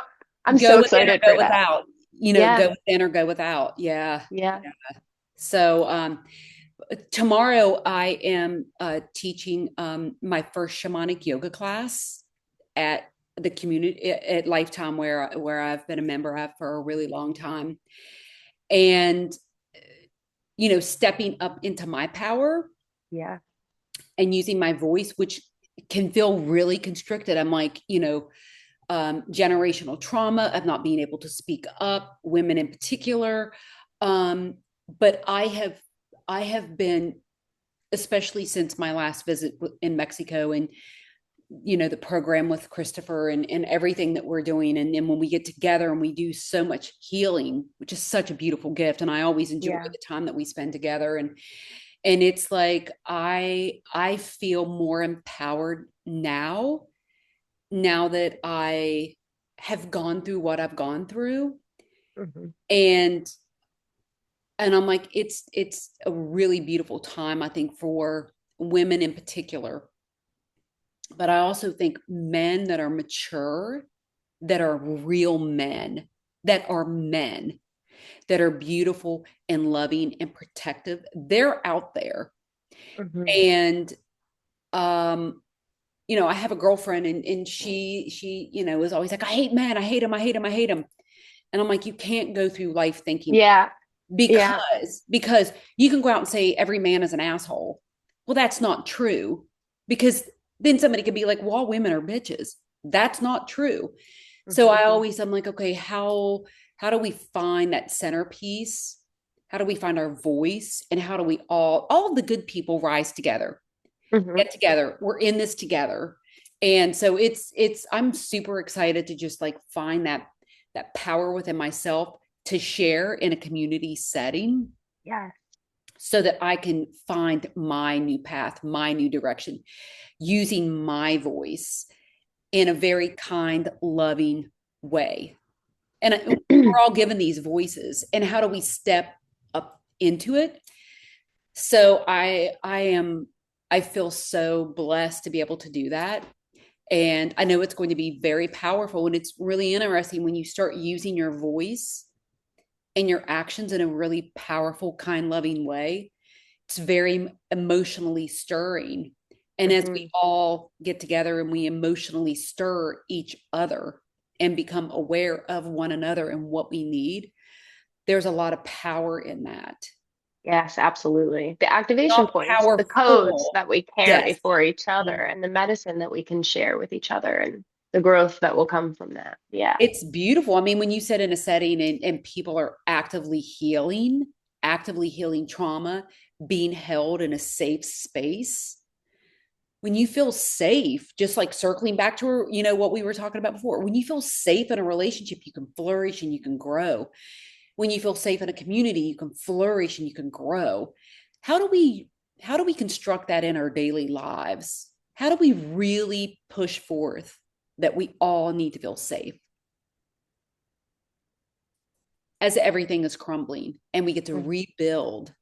I'm go so within or excited go for that. without, Yeah. go within or go without. Yeah. Yeah. So, tomorrow I am teaching my first shamanic yoga class at the community at Lifetime, where I've been a member of for a really long time. And stepping up into my power Yeah. and using my voice, which can feel really constricted. I'm like, generational trauma of not being able to speak up, women in particular. But I have been, especially since my last visit in Mexico, and the program with Christopher and everything that we're doing, and then when we get together and we do so much healing, which is such a beautiful gift, and I always enjoy Yeah. the time that we spend together. And it's like I feel more empowered now that I have gone through what I've gone through. Hmm. And I'm like, it's a really beautiful time, I think, for women in particular, but I also think men that are mature, that are real men, that are men, that are beautiful and loving and protective. They're out there. Mhm. And I have a girlfriend, and she, is always like, I hate men, I hate them, I hate them, I hate them. And I'm like, you can't go through life thinking Yeah. Yeah. because you can go out and say every man is an asshole. Well, that's not true, because then somebody could be like, well, all women are bitches. That's not true. So Mhm. I'm like, okay, how do we find that centerpiece? How do we find our voice? And how do we all the good people rise together, Mhm. get together? We're in this together. And so I'm super excited to just like find that power within myself to share in a community setting, Yeah. so that I can find my new path, my new direction, using my voice in a very kind, loving way. And we're all given these voices. And how do we step up into it? So I feel so blessed to be able to do that. And I know it's going to be very powerful. And it's really interesting when you start using your voice and your actions in a really powerful, kind, loving way. It's very emotionally stirring. And as we Mhm. all get together and we emotionally stir each other and become aware of one another and what we need, there's a lot of power in that. Yes, absolutely. The activation Not points, the codes powerful. that we carry Yes. for each other, and the medicine that we can share with each other, and the growth that will come from that. Yeah. It's beautiful. I mean, when you sit in a setting and people are actively healing trauma, being held in a safe space, when you feel safe, just like circling back to, what we were talking about before, when you feel safe in a relationship, you can flourish and you can grow. When you feel safe in a community, you can flourish and you can grow. How do we how do we construct that in our daily lives? How do we really push forth that we all need to feel safe as everything is crumbling and we get to Mhm. rebuild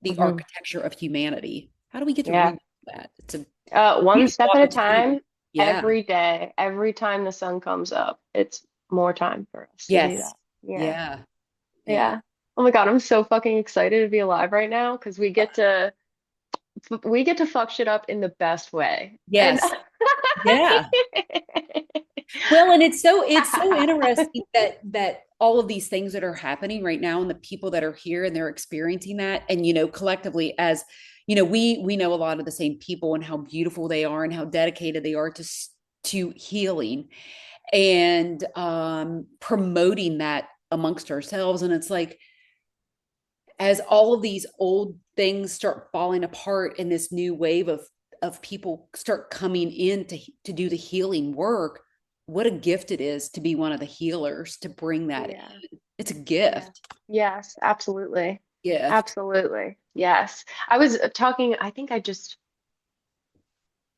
the Mhm. architecture of humanity? How do we get to Yeah. rebuild that? It's a One beautiful step at a time, opportunity. Yeah. every day, every time the sun comes up, it's more time for us to do Yes. that. Yeah. Yeah. Yeah. Yeah. Oh my God, I'm so fucking excited to be alive right now because we get to fuck shit up in the best way. And Yes. Yeah. Well, and it's so interesting that all of these things that are happening right now and the people that are here and they're experiencing that, and collectively, as we know a lot of the same people and how beautiful they are and how dedicated they are to healing and promoting that amongst ourselves. And it's like, as all of these old things start falling apart and this new wave of people start coming in to do the healing work, what a gift it is to be one of the healers, to bring that yeah. in. It's a Yeah. gift. Yes, absolutely. Gift. Absolutely. Yes. I was talking,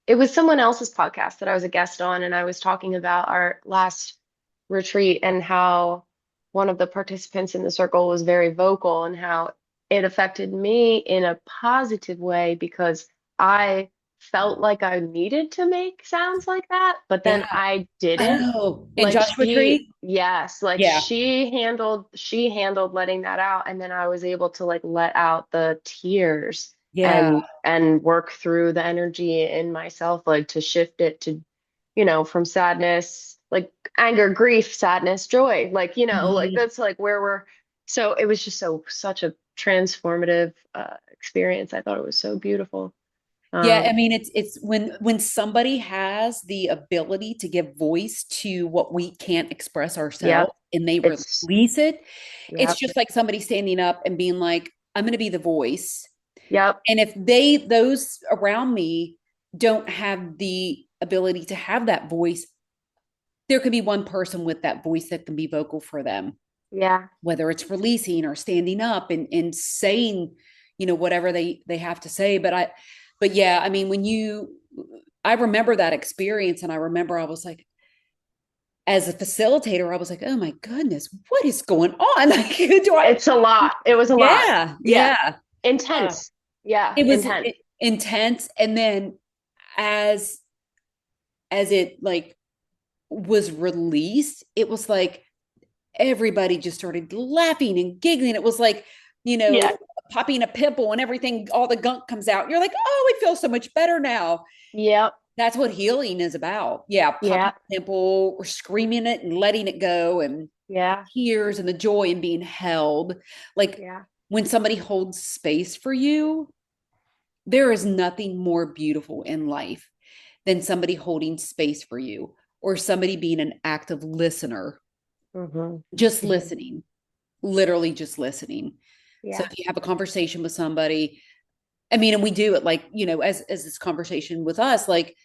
it was someone else's podcast that I was a guest on, and I was talking about our last retreat and how one of the participants in the circle was very vocal and how it affected me in a positive way because I felt like I needed to make sounds like that, but Yeah. then I didn't. Oh, in Like Joshua Tree. yes, like Yeah. she handled letting that out, and then I was able to like let out the tears Yeah. and work through the energy in myself, like to shift it to, from sadness, like anger, grief, sadness, joy, like, like Mhm. that's like where we're. So it was just such a transformative experience. I thought it was so beautiful. Yeah, I Um, mean, it's when somebody has the ability to give voice to what we can't express ourselves yep, and they it's release it. It's yep, just like somebody standing up and being like, I'm going to be the voice. yep, And if those around me don't have the ability to have that voice, there could be one person with that voice that can be vocal for them, yeah, whether it's releasing or standing up and saying, whatever they have to say. But yeah, I mean, I remember that experience, and I remember I was like, as a facilitator, I was like, oh my goodness, what is going on? Like, do I? it's a lot. It was a lot. Yeah, Yeah, yeah. Uh, intense. Yeah, it was intense. intense. And then as it like was released, it was like everybody just started laughing and giggling. It was like, Yeah. popping a pimple and everything, all the gunk comes out. You're like, oh, it feels so much better now. Yep. That's what healing is about. Yeah, popping Yeah. a pimple or screaming it and letting it go, and Yeah. tears and the joy and being held. Like Yeah. when somebody holds space for you, there is nothing more beautiful in life than somebody holding space for you, or somebody being an active listener, Mm-hmm. just Mm-hmm. listening, literally just listening. So Yeah. if you have a conversation with somebody, I mean, and we do it like, as this conversation with us, like,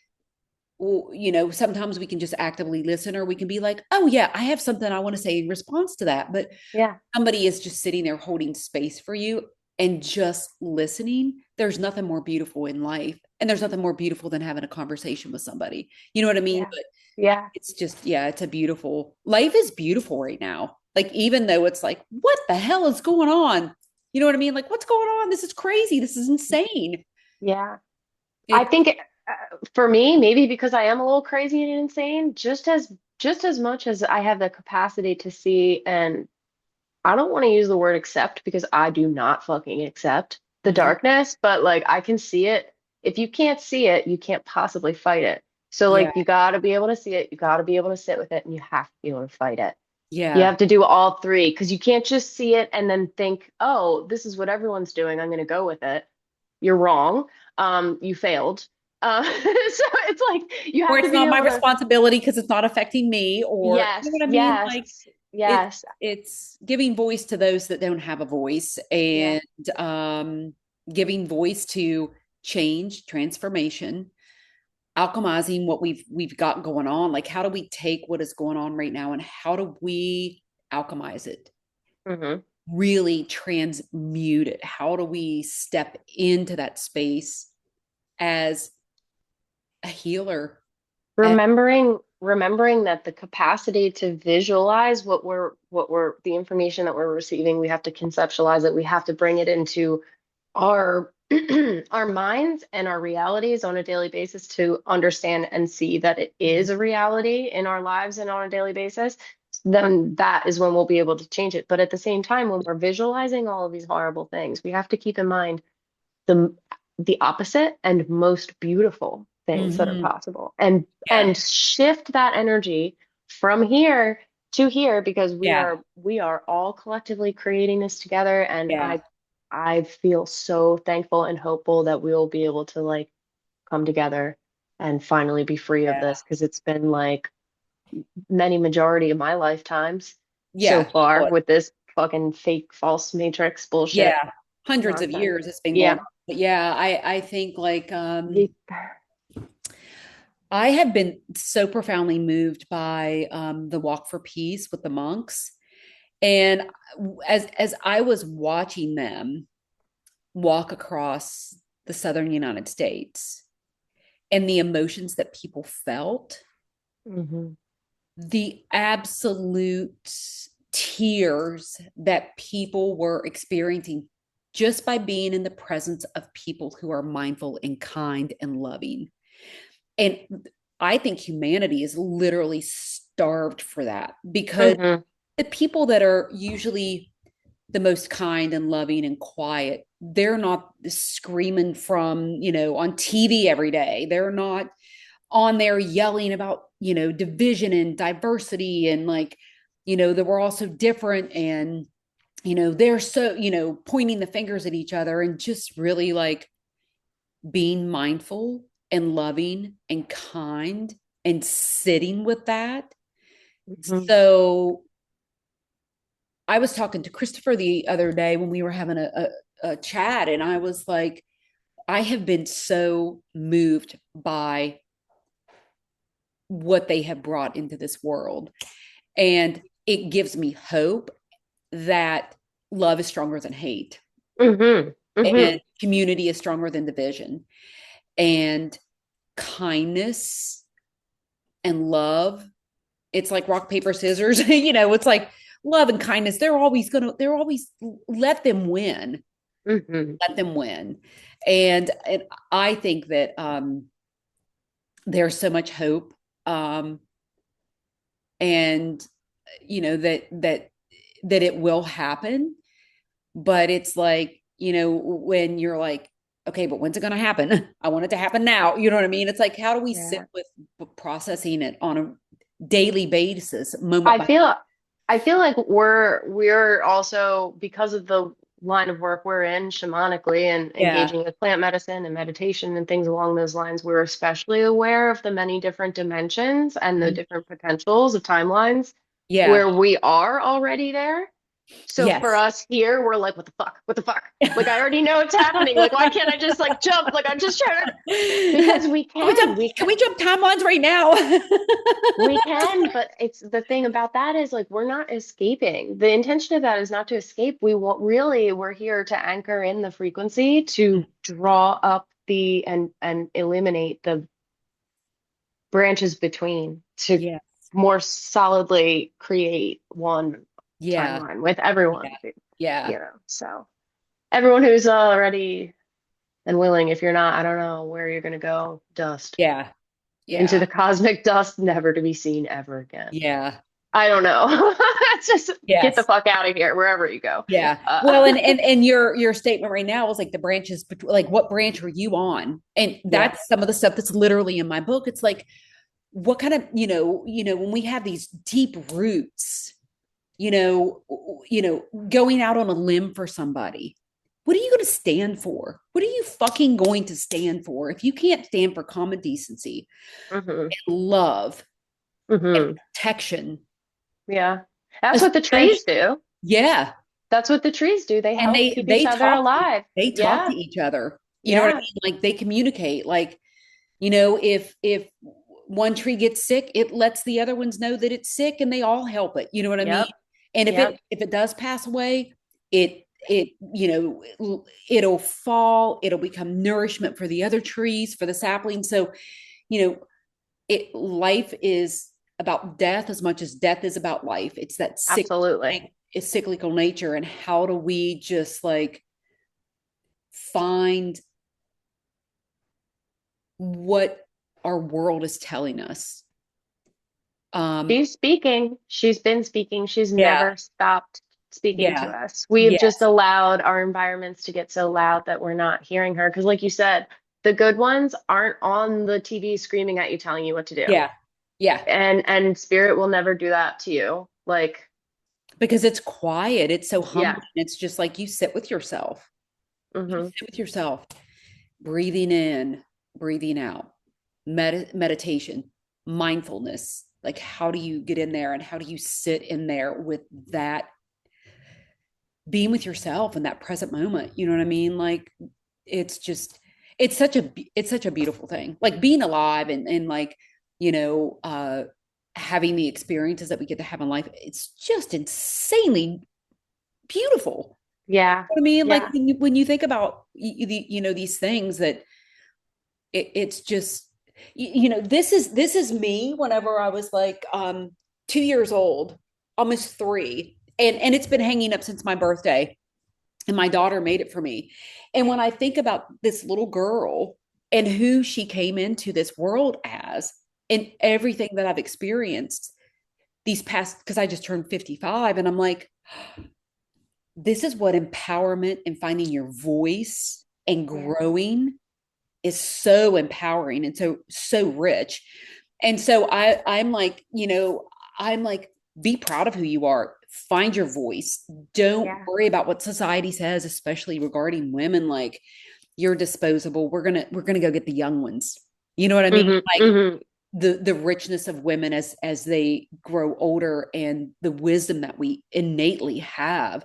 sometimes we can just actively listen, or we can be like, oh yeah, I have something I want to say in response to that. But Yeah. somebody is just sitting there holding space for you and just listening. There's nothing more beautiful in life. And there's nothing more beautiful than having a conversation with somebody. You know what I mean? Yeah. But Yeah. it's just, yeah, it's a beautiful, life is beautiful right now. Like, even though it's like, what the hell is going on? You know what I mean? Like, what's going on? This is crazy. This is insane. Yeah. I It, think for me, maybe because I am a little crazy and insane, just as much as I have the capacity to see, and I don't want to use the word accept because I do not fucking accept the mhm, darkness, but like I can see it. If you can't see it, you can't possibly fight it. So yeah, like you got to be able to see it, you got to be able to sit with it, and you have to be able to fight it. You yeah, have to do all three because you can't just see it and then think, oh, this is what everyone's doing. I'm going to go with it. You're wrong. You failed. So it's like you or have to it's be not my able to, responsibility because it's not affecting me, or you know yes, what I mean? Like, yes, it's yes, it's giving voice to those that don't have a voice, yeah. and giving voice to change, transformation, alchemizing what we've got going on. Like, how do we take what is going on right now and how do we alchemize it, Hmm. really transmute it? How do we step into that space as a healer? As, Remembering that the capacity to visualize what we're the information that we're receiving, we have to conceptualize it. We have to bring it into our our minds and our realities on a daily basis to understand and see that it is a reality in our lives and on a daily basis. Then that is when we'll be able to change it. But at the same time, when we're visualizing all of these horrible things, we have to keep in mind the the opposite and most beautiful things that are mm-hmm, possible, and yeah, shift that energy from here to here, because we yeah, are we are all collectively creating this together. And yeah, I feel so thankful and hopeful that we'll be able to like come together and finally be free of yeah, this, because it's been like many majority of my lifetimes so yeah. far Well, with this fucking fake false matrix bullshit yeah, hundreds of nonsense. years it's been going Yeah. on. But yeah, I think like, Ye- I have been so profoundly moved by the Walk for Peace with the monks. And as I was watching them walk across the southern United States, and the emotions that people felt, Mhm. the absolute tears that people were experiencing just by being in the presence of people who are mindful and kind and loving. And I think humanity is literally starved for that, because Mhm. the people that are usually the most kind and loving and quiet, they're not screaming from, on TV every day. They're not on there yelling about, division and diversity, and like, that we're all so different, and they're so, pointing the fingers at each other, and just really like being mindful and loving and kind and sitting with that. Mhm. So I was talking to Christopher the other day when we were having a chat, and I was like, I have been so moved by what they have brought into this world. And it gives me hope that love is stronger than hate, Mhm. and Mhm. community is stronger than division, and kindness and love. It's like rock, paper, scissors. It's like love and kindness. They're always let them win. let them win. And I think that there's so much hope, and that it will happen. But it's like, when you're like, okay, but when's it going to happen? I want it to happen now. You know what I mean? It's like, how do we sit Yeah. with processing it on a daily basis, moment I by feel I feel like we're also, because of the line of work we're in shamanically and yeah, engaging with plant medicine and meditation and things along those lines, we're especially aware of the many different dimensions and the different potentials of timelines yeah, where we are already there. So for yes. us here, we're like, what the fuck? What the fuck? Like I already know it's happening. Like why can't I just like jump? Like I'm just trying to, because Can we jump timelines right now? we can, but it's the thing about that is like we're not escaping. The intention of that is not to escape. We want really, we're here to anchor in the frequency to draw up the and eliminate the branches between to Yeah, more solidly create one yeah, timeline with yeah, everyone, yeah, So everyone who's ready and willing, if you're not, I don't know where you're gonna go, dust. yeah, Into yeah, the cosmic dust, never to be seen ever again. yeah. I don't know. Just get the Yes. fuck out of here, wherever you go. Yeah. Well, Uh, and your statement right now was like the branches, like what branch are you on? And yeah, that's some of the stuff that's literally in my book. It's like, what kind of, when we have these deep roots, you know, going out on a limb for somebody, what are you going to stand for? What are you fucking going to stand for if you can't stand for common decency hmm and love and hmm protection? yeah. That's what the Especially, trees do. yeah. That's what the trees do. They And help keep each other alive. they talk to Yeah, each other. You know what I yeah, mean? Like they communicate. Like, if one tree gets sick, it lets the other ones know that it's sick and they all help it. You know what I mean? yep, And yep, if it does pass away, it'll fall, it'll become nourishment for the other trees, for the saplings. So, you know, life is about death as much as death is about life. It's that absolutely. cyclical nature. And how do we just like find what our world is telling us? Um, She's speaking. She's been speaking. She's yeah, never stopped speaking to yeah, us. We've just yes, allowed our environments to get so loud that we're not hearing her. Because, like you said, the good ones aren't on the TV screaming at you, telling you what to do. yeah, yeah. And spirit will never do that to you. Like, Because it's quiet, it's so yeah. humbling. It's just like you sit with yourself. You hmm sit with yourself, breathing in, breathing out, meditation, mindfulness. Like, how do you get in there and how do you sit in there with that, being with yourself in that present moment? You know what I mean? Like, it's just, it's such a beautiful thing. Like being alive and like, you know, having the experiences that we get to have in life. It's just insanely beautiful. Yeah. I mean, like Yeah. when you think about these things that it's just this is me whenever I was like 2 years old, almost three, and it's been hanging up since my birthday, and my daughter made it for me. And when I think about this little girl and who she came into this world as, and everything that I've experienced these past, because I just turned 55, and I'm like, this is what empowerment and finding your voice and Yeah. growing is, so empowering and so rich. And so I'm like, I'm like, be proud of who you are. Find your voice. Don't Yeah. worry about what society says, especially regarding women. Like, you're disposable. We're gonna go get the young ones. You know what I mean? hmm Like hmm the richness of women as they grow older, and the wisdom that we innately have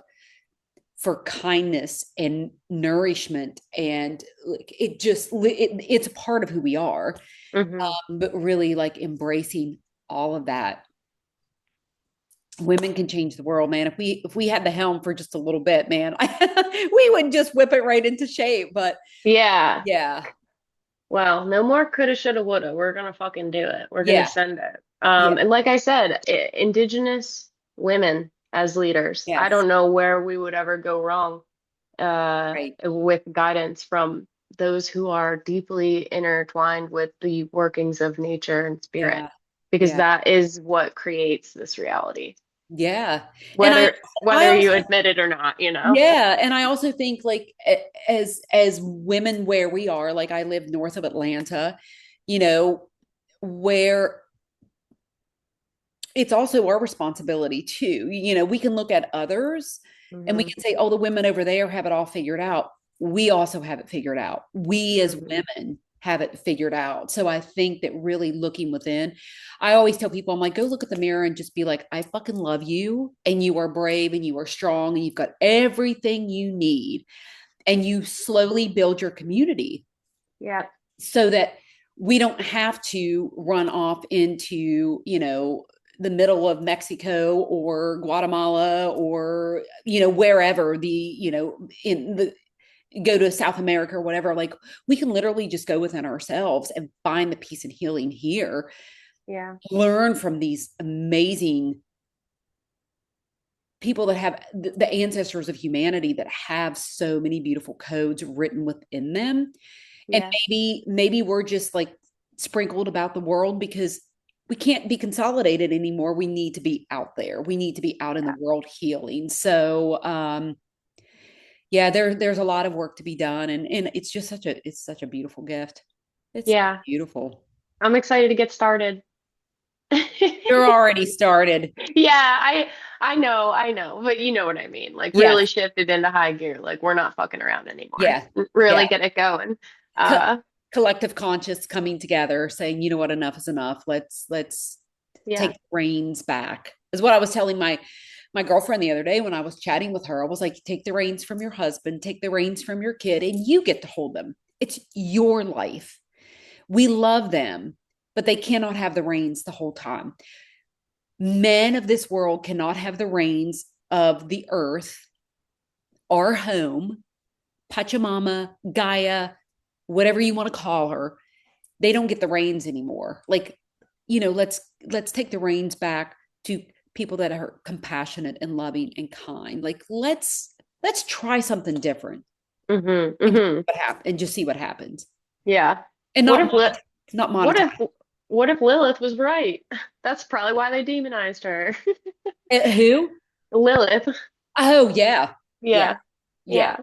for kindness and nourishment, and like it's a part of who we are. hmm But really, like, embracing all of that. Women can change the world, man. If we had the helm for just a little bit, man, we would just whip it right into shape. But Yeah. yeah, Well, no more coulda, shoulda, woulda. We're gonna fucking do it. We're gonna yeah, send it. yeah, And like I said, Indigenous women as leaders. I yes, don't know where we would ever go wrong. Right. with guidance from those who are deeply intertwined with the workings of nature and spirit, Yeah. because Yeah. that is what creates this reality, Yeah. And I whether you also, admit it or not, you know? yeah, and I also think like as women where we are, like I live north of Atlanta, you know, where it's also our responsibility too. You know, we can look at others and we Hmm. can say, oh, the women over there have it all figured out. We also have it figured out. We as Hmm. women have it figured out. So I think that really looking within, I always tell people, I'm like, go look at the mirror and just be like, I fucking love you. And you are brave and you are strong and you've got everything you need. And you slowly build your community Yeah. so that we don't have to run off into, you know, the middle of Mexico or Guatemala or, you know, wherever the, you know, in the, go to South America or whatever. Like we can literally just go within ourselves and find the peace and healing here, Yeah. learn from these amazing people that have the ancestors of humanity that have so many beautiful codes written within them. And Yeah. maybe we're just like sprinkled about the world because we can't be consolidated anymore. We need to be out there. We need to be out in the world healing. So yeah, there's a lot of work to be done, and it's just such a beautiful gift. It's Yeah. beautiful. I'm excited to get started. You're already started. Yeah, I know, but you know what I mean. Like Yes. really shifted into high gear. Like we're not fucking around anymore. Yeah. Really Yeah. get it going. Co- Uh, Collective conscious coming together saying, you know what, enough is enough. Let's take yeah, the reins back. Is what I was telling my girlfriend the other day when I was chatting with her. I was like, take the reins from your husband, take the reins from your kid, and you get to hold them. It's your life. We love them, but they cannot have the reins the whole time. Men of this world cannot have the reins of the earth, our home, Pachamama, Gaia, whatever you want to call her. They don't get the reins anymore. Like, you know, let's take the reins back to people that are compassionate and loving and kind. Like let's try something different mm-hmm, and mm-hmm. just see what happens. Yeah. And What if Li not what monetize. if what if Lilith was right? That's probably why they demonized her. Who? Lilith. Oh yeah. Yeah. Yeah, Yeah.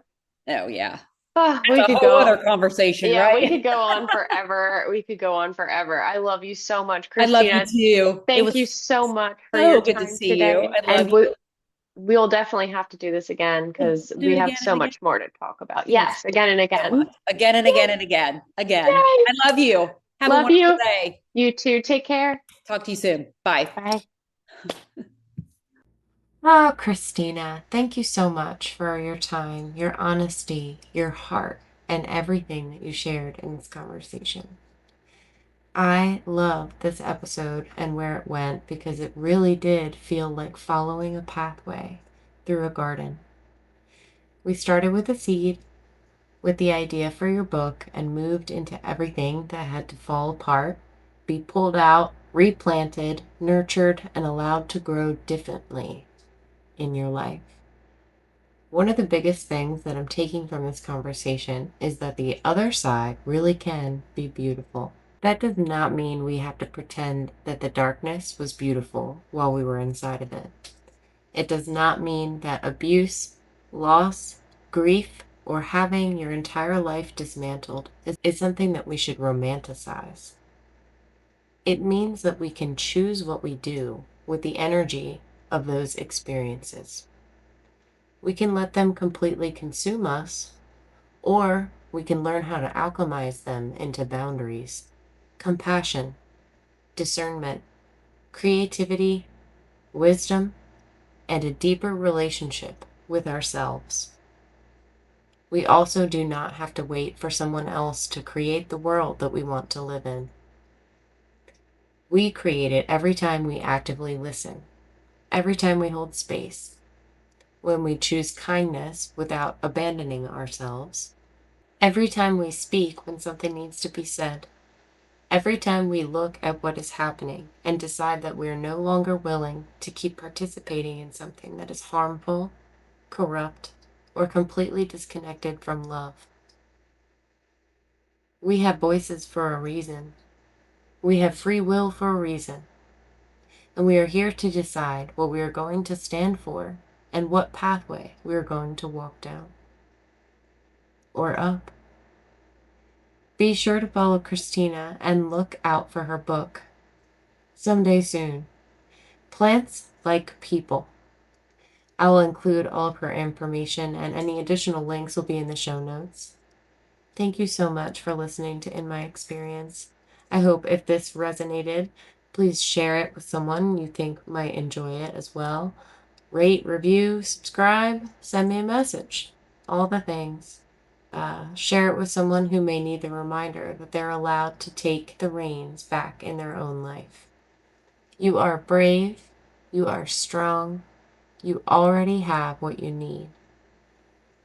yeah. Oh yeah. Ah, we That's a could whole go. other conversation, Yeah, we right? could go on forever. We could go on forever. I love you so much, I love you Christina. too. It Thank was you so much for your so good to time see you. today. I love And you. we'll definitely have to do this again We'll because do we it have again and so again. much more to talk about. Yes. Yes, again and So much. again. Again and again and again. Again. Yay! I love you. Have a Love wonderful you. day. You too. Take care. Talk to you soon. Bye. Bye. Oh, Christina, thank you so much for your time, your honesty, your heart, and everything that you shared in this conversation. I loved this episode and where it went because it really did feel like following a pathway through a garden. We started with a seed, with the idea for your book, and moved into everything that had to fall apart, be pulled out, replanted, nurtured, and allowed to grow differently in your life. One of the biggest things that I'm taking from this conversation is that the other side really can be beautiful. That does not mean we have to pretend that the darkness was beautiful while we were inside of it. It does not mean that abuse, loss, grief, or having your entire life dismantled is something that we should romanticize. It means that we can choose what we do with the energy of those experiences. We can let them completely consume us, or we can learn how to alchemize them into boundaries, compassion, discernment, creativity, wisdom, and a deeper relationship with ourselves. We also do not have to wait for someone else to create the world that we want to live in. We create it every time we actively listen, every time we hold space, when we choose kindness without abandoning ourselves, every time we speak when something needs to be said, every time we look at what is happening and decide that we are no longer willing to keep participating in something that is harmful, corrupt, or completely disconnected from love. We have voices for a reason. We have free will for a reason. And we are here to decide what we are going to stand for and what pathway we are going to walk down. Or up. Be sure to follow Christena and look out for her book. Someday soon. Plants Like People. I will include all of her information, and any additional links will be in the show notes. Thank you so much for listening to In My Experience. I hope if this resonated, please share it with someone you think might enjoy it as well. Rate, review, subscribe, send me a message. All the things. Share it with someone who may need the reminder that they're allowed to take the reins back in their own life. You are brave. You are strong. You already have what you need,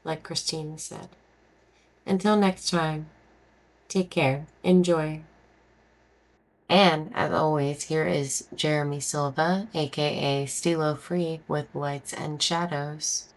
like Christena said. Until next time, take care, enjoy. And as always, here is Jeremy Silva, aka Stilo Free, with Lights and Shadows.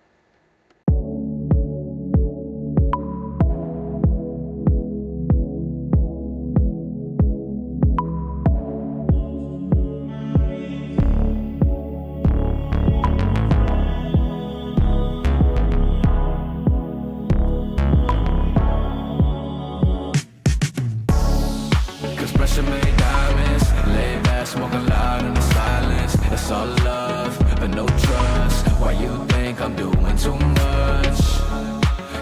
Pressure made diamonds, lay back, smoking loud in the silence. It's all love, but no trust. Why you think I'm doing too much?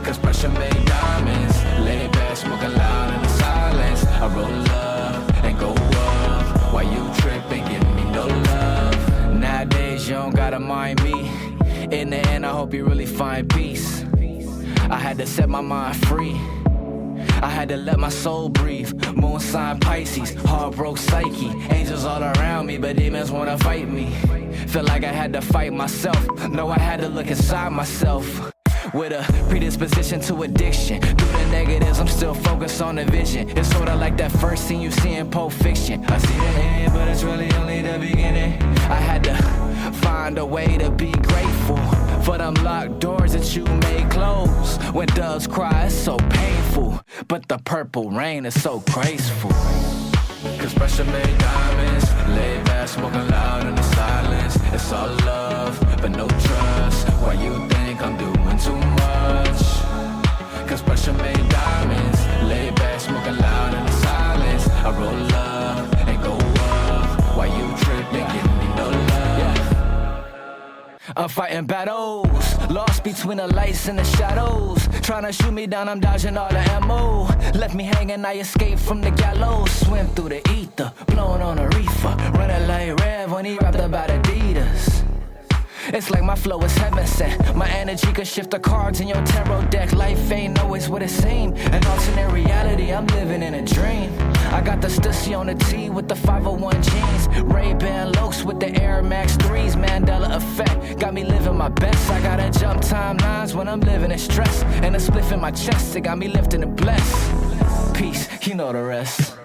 Cause pressure made diamonds, lay back, smoking loud in the silence. I roll up and go up. Why you tripping, give me no love? Nowadays you don't gotta mind me. In the end I hope you really find peace. I had to set my mind free. I had to let my soul breathe. Moon sign Pisces, heart broke psyche. Angels all around me, but demons wanna fight me. Feel like I had to fight myself. No, I had to look inside myself. With a predisposition to addiction. Through the negatives, I'm still focused on the vision. It's sorta like that first scene you see in Pulp Fiction. I see the end, but it's really only the beginning. I had to find a way to be grateful for them locked doors that you made close. When doves cry, it's so painful, but the purple rain is so graceful. Cause pressure made diamonds, lay back, smoking loud in the silence. It's all love, but no trust. Why you think I'm doing too much? Cause pressure made diamonds, lay back, smoking loud in the silence. I roll up and go up. Why you tripping, give me no love? I'm fighting battles, lost between the lights and the shadows. Trying to shoot me down, I'm dodging all the ammo. Left me hanging, I escaped from the gallows. Swim through the ether, blowing on a reefer. Running like Rev when he rapped about Adidas. It's like my flow is heaven sent. My energy could shift the cards in your tarot deck. Life ain't always what it seemed. An alternate reality, I'm living in a dream. I got the Stussy on the T with the 501 jeans. Ray-Ban Lokes with the Air Max 3s. Mandela effect, got me living my best. I gotta jump timelines when I'm living in stress. And a spliff in my chest, it got me lifting and blessed. Peace, you know the rest.